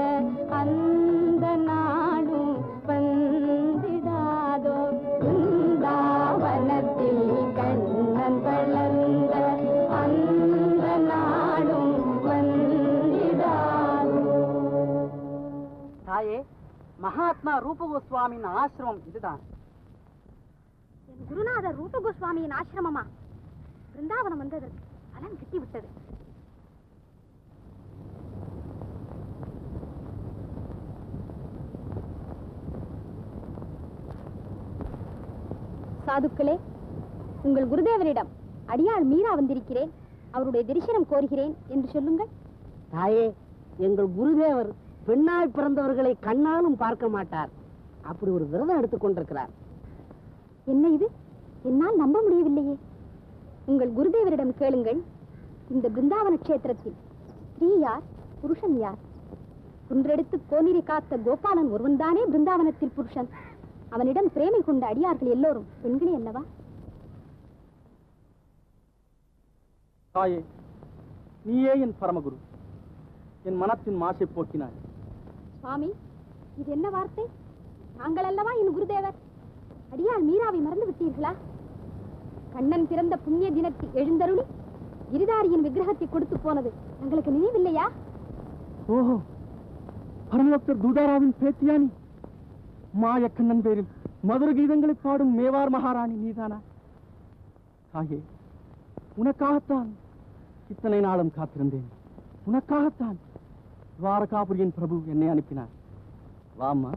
அந்த நாளும் வந்திடாதோ. பிருந்தாவனத்தில் கண்ணன் வளர்ந்த அந்த நாளும் வந்திடாதோ. தாயே, மகாத்மா ரூப கோஸ்வாமியின் ஆசிரமம் இதுதான். என் குருநாதர் ரூப கோஸ்வாமியின் ஆசிரமமா? பிருந்தாவனம் வந்ததற்கு பலன் கிட்டி விட்டது. சாதுக்களே, உங்கள் குருதேவரிடம் அடியாள் மீரா வந்திருக்கிறேன், அவருடைய தரிசனம் கோருகிறேன் என்று சொல்லுங்கள். தாயே, எங்கள் குருதேவர் பெண்ணாய் பிறந்தவர்களை கண்ணாலும் பார்க்க மாட்டார். அப்படி ஒரு விரதம் எடுத்துக் கொண்டிருக்கிறார். என்ன இது? என்னால் நம்ப முடியவில்லையே. உங்கள் குருதேவரிடம் கேளுங்கள். இந்த பிருந்தாவன கஷேத்திரத்தில் ஸ்ரீ யார், புருஷன் யார்? குன்றெடுத்து கோனிரை காத்த கோபாலன் ஒருவன்தானே பிருந்தாவனத்தில் புருஷன். அவனிடம் பிரேமை கொண்ட அடியார்கள் எல்லோரும் பெண்களே அல்லவா? தாயே, நீயே என் பரமகுரு. என் மனத்தின் மாசை போக்கினாய். சுவாமி, இது என்ன வார்த்தை? நாங்கள் அல்லவா என் குருதேவர். அடியாள் மீராவை மறந்து விட்டீர்களா? கண்ணன் பிறந்த புண்ணிய தினத்தில் எழுந்தருளி கிரிதாரியின் விக்கிரகத்தை கொடுத்து போனது தங்களுக்கு நினைவில்லையா? ஓஹோ, பரமபக்தர் தூதாராவின் பேத்தியானி. மாயக்கண்ணன் பேரில் மதுர கீதங்களை பாடும் மேவார் மகாராணி நீதானா? தாயே, உனக்காகத்தான் இத்தனை நாளும் காத்திருந்தேன். உனக்காகத்தான் துவாரகாபுரியின் பிரபு என்னை அனுப்பினார். வாம்மா.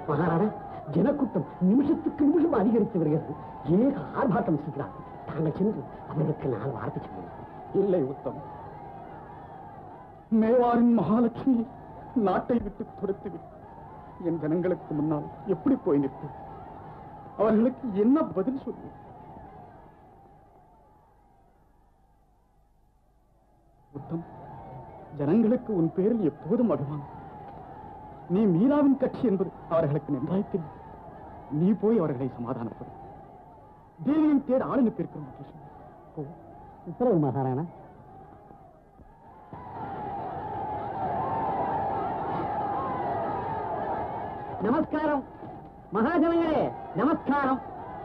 மகாராணா, ஜனக்கூட்டம் நிமிஷத்துக்கு நிமிஷம் அதிகரித்து வருகிறது. ஏக ஆர்ப்பாட்டம் செய்கிறார்கள். தாங்கள் சென்று அவர்களுக்கு நான் வார்த்தை சொல்லுங்கள். இல்லை உத்தம், மேவாரின் மகாலட்சுமி நாட்டை விட்டு துரத்துவிட்டு என் ஜனங்களுக்கு முன்னால் எப்படி போய் நிற்பேன்? அவர்களுக்கு என்ன பதில் சொல்லுவேன்? உத்தம், ஜனங்களுக்கு உன் பேரில் எப்போதும் அபிமானம். நீ மீராவின் கட்சி என்பது அவர்களுக்கு நன்றாய் தெரியும். நீ போய் அவர்களை சமாதானப்படும். தேவியின் தேட ஆளுங்க பேருக்கிறோம். உத்தரவு மகாராணா. நமஸ்காரம் மகாஜனங்களே, நமஸ்காரம்.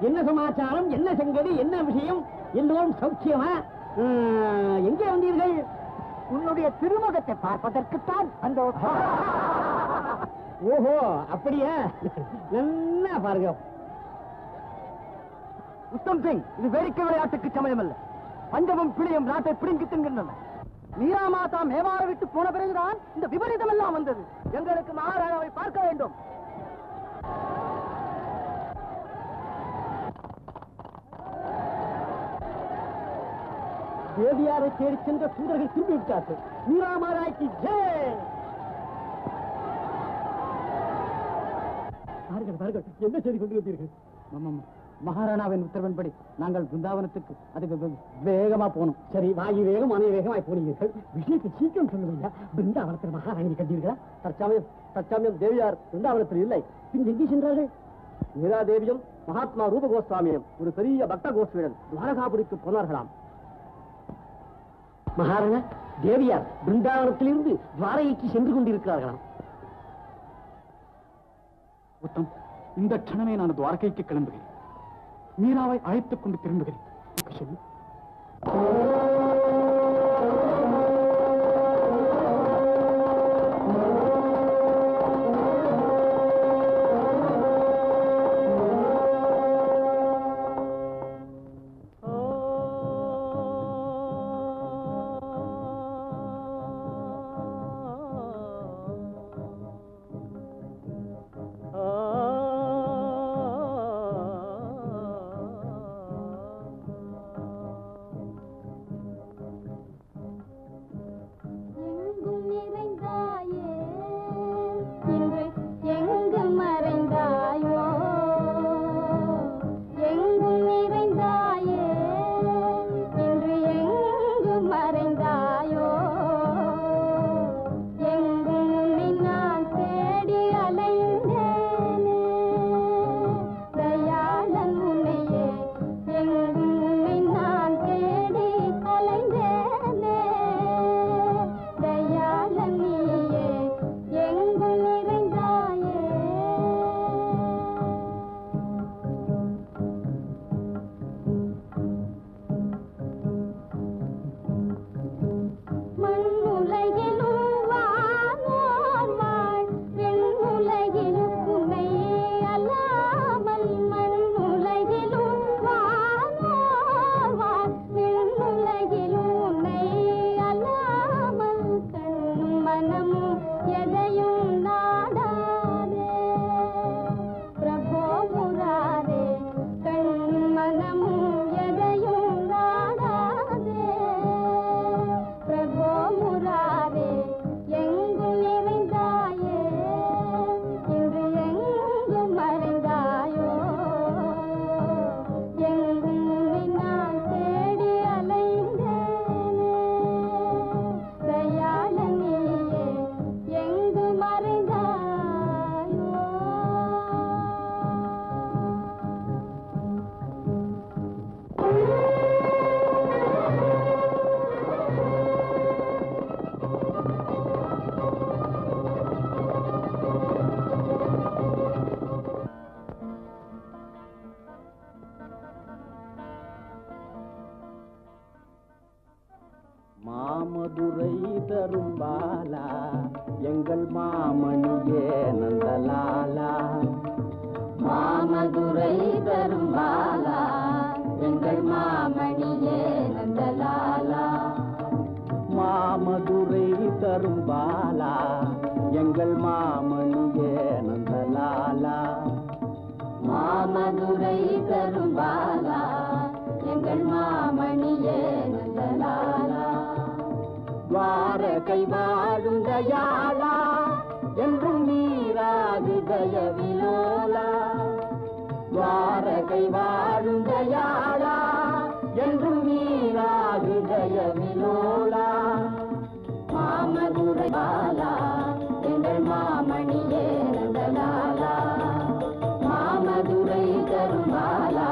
என்ன சமாச்சாரம், என்ன சங்கதி, என்ன விஷயம்? எல்லோரும் சௌக்கியமா? எங்கே வந்தீர்கள்? உன்னுடைய திருமுகத்தை பார்ப்பதற்குத்தான் வந்தோம். ஓஹோ, அப்படியா? நல்லா பாருங்க. உத்தம் சிங், இது வேடிக்கை விளையாட்டுக்கு சமயம் அல்ல. பஞ்சமும் பிழையும் நாட்டை பிடுங்கி தின்கின்றன. மீரா மாதா மேவார விட்டு போன பிறகுதான் இந்த விபரீதம் எல்லாம் வந்தது. எங்களுக்கு மகாராணாவை பார்க்க வேண்டும். தேவியாரை தேடி சென்ற சுந்தர்கள் திரும்பி விட்டார்கள். மீரா மாதாய்க்கு ஜெய். என்ன செய்து கொண்டு வந்தீர்கள்? மகாராணாவின் உத்தரவின்படி நாங்கள் பிருந்தாவனத்துக்கு அதுக்கு வேகமா போனோம். சரி, வாயு வேகம் அனை வேகமாய் போனீர்கள். விஷயத்தை சீக்கிரம் சொல்லுவீங்க. பிருந்தாவனத்தில் மகாராணி கண்டீர்களா? தற்சமயம் தேவியார் பிருந்தாவனத்தில் இல்லை. பின் எங்கே சென்றார்கள்? மீரா தேவியும் மகாத்மா ரூப கோஸ்வாமியும் ஒரு பெரிய பக்த கோஷ்டியுடன் துவாரகாபுரிக்கு போனார்களாம். மகாராணா, தேவியார் பிருந்தாவனத்திலிருந்து துவாரகைக்கு சென்று கொண்டிருக்கிறார்களாம். உத்தம், இந்த க்ஷணமே நான் துவாரகைக்கு கிளம்புகிறேன். மீராவை அழைத்துக் கொண்டு திரும்புகிறேன். சொல்லு. தரும் பாலா எங்கள் மாமணியே நந்தலாலா மாமதுரை தரும் பாலா எங்கள் மாமணியே நந்தலாலா மாமதுரை தரும் பாலா எங்கள் மாமணியே நந்தலாலா மாமதுரை தரும் பாலா எங்கள் மாமணியே நந்தலாலா துவாரகை வாழும் தயாளா என்றும் நீராது தயவிலோலா துவாரகை வாழும் தயாளா என்றும் நீராது தயவிலோலா மாமதுரை பாலா எங்கள் மாமணியே நந்தலாலா மாமதுரை தரும் பாலா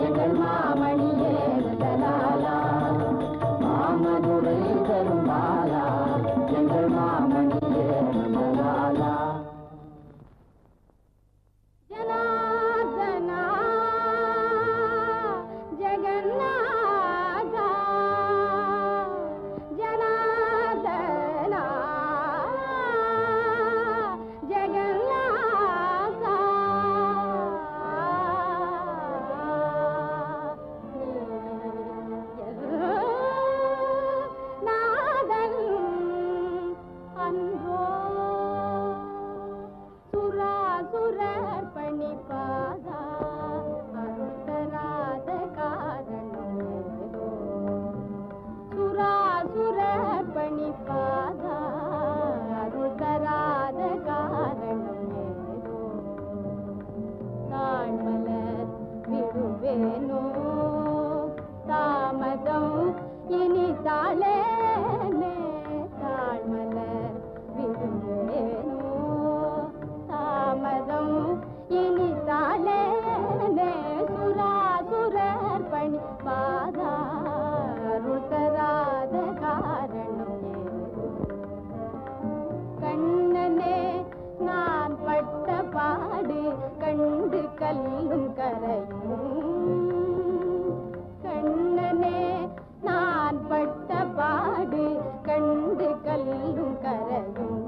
எங்கள் மாமணியே நந்தலாலா மாமதுரை தரும் பாலா எங்கள் மாமணியே நந்தலாலா ஜனார்தனா ஜெகநாதா ஜனார்தனா ஜெகநாதா நாதன் அன்றோ சுராசுரர் பணிப்பாதா அருள்தராத காரணம் ஏதோ சுராசுரர் பணிப்பாதா அருள்தராத காரணம் ஏதோ தாழ்மலர் விடுவேனோ தாமதம் இனி தாளேனே தாழ்மலர் விடுவேனோ தாமதம் இனி தாளேனே சுராசுரர் பணி பாதா அருள் தராத காரணம் ஏதோ கண்ணனே நான் பட்ட பாடு கண்டு கல்லும் கரையும் கண்ணனே நான் பட்ட பாடு கண்டு கல்லும் கரையும்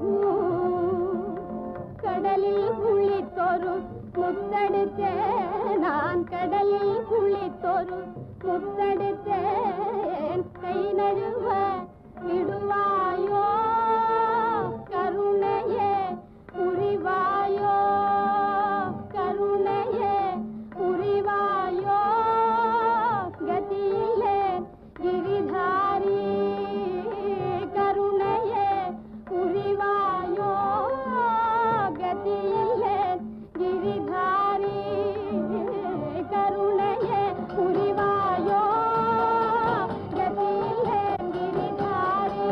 கடலில் குளித்தொரு முத்தெடுத்தேன் நான் கடலில் குளித்தொரு முத்தெடுத்தேன் கை நழுவ விடுவாயோ கருணையே புரிவாயோ கருணையே புரிவாயோ கதியிலே கிரிதாரி கருணையே புரிவாயோ கதியிலே கிரிதாரி கருணையே புரிவாயோ கதியிலே கிரிதாரி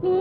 நீ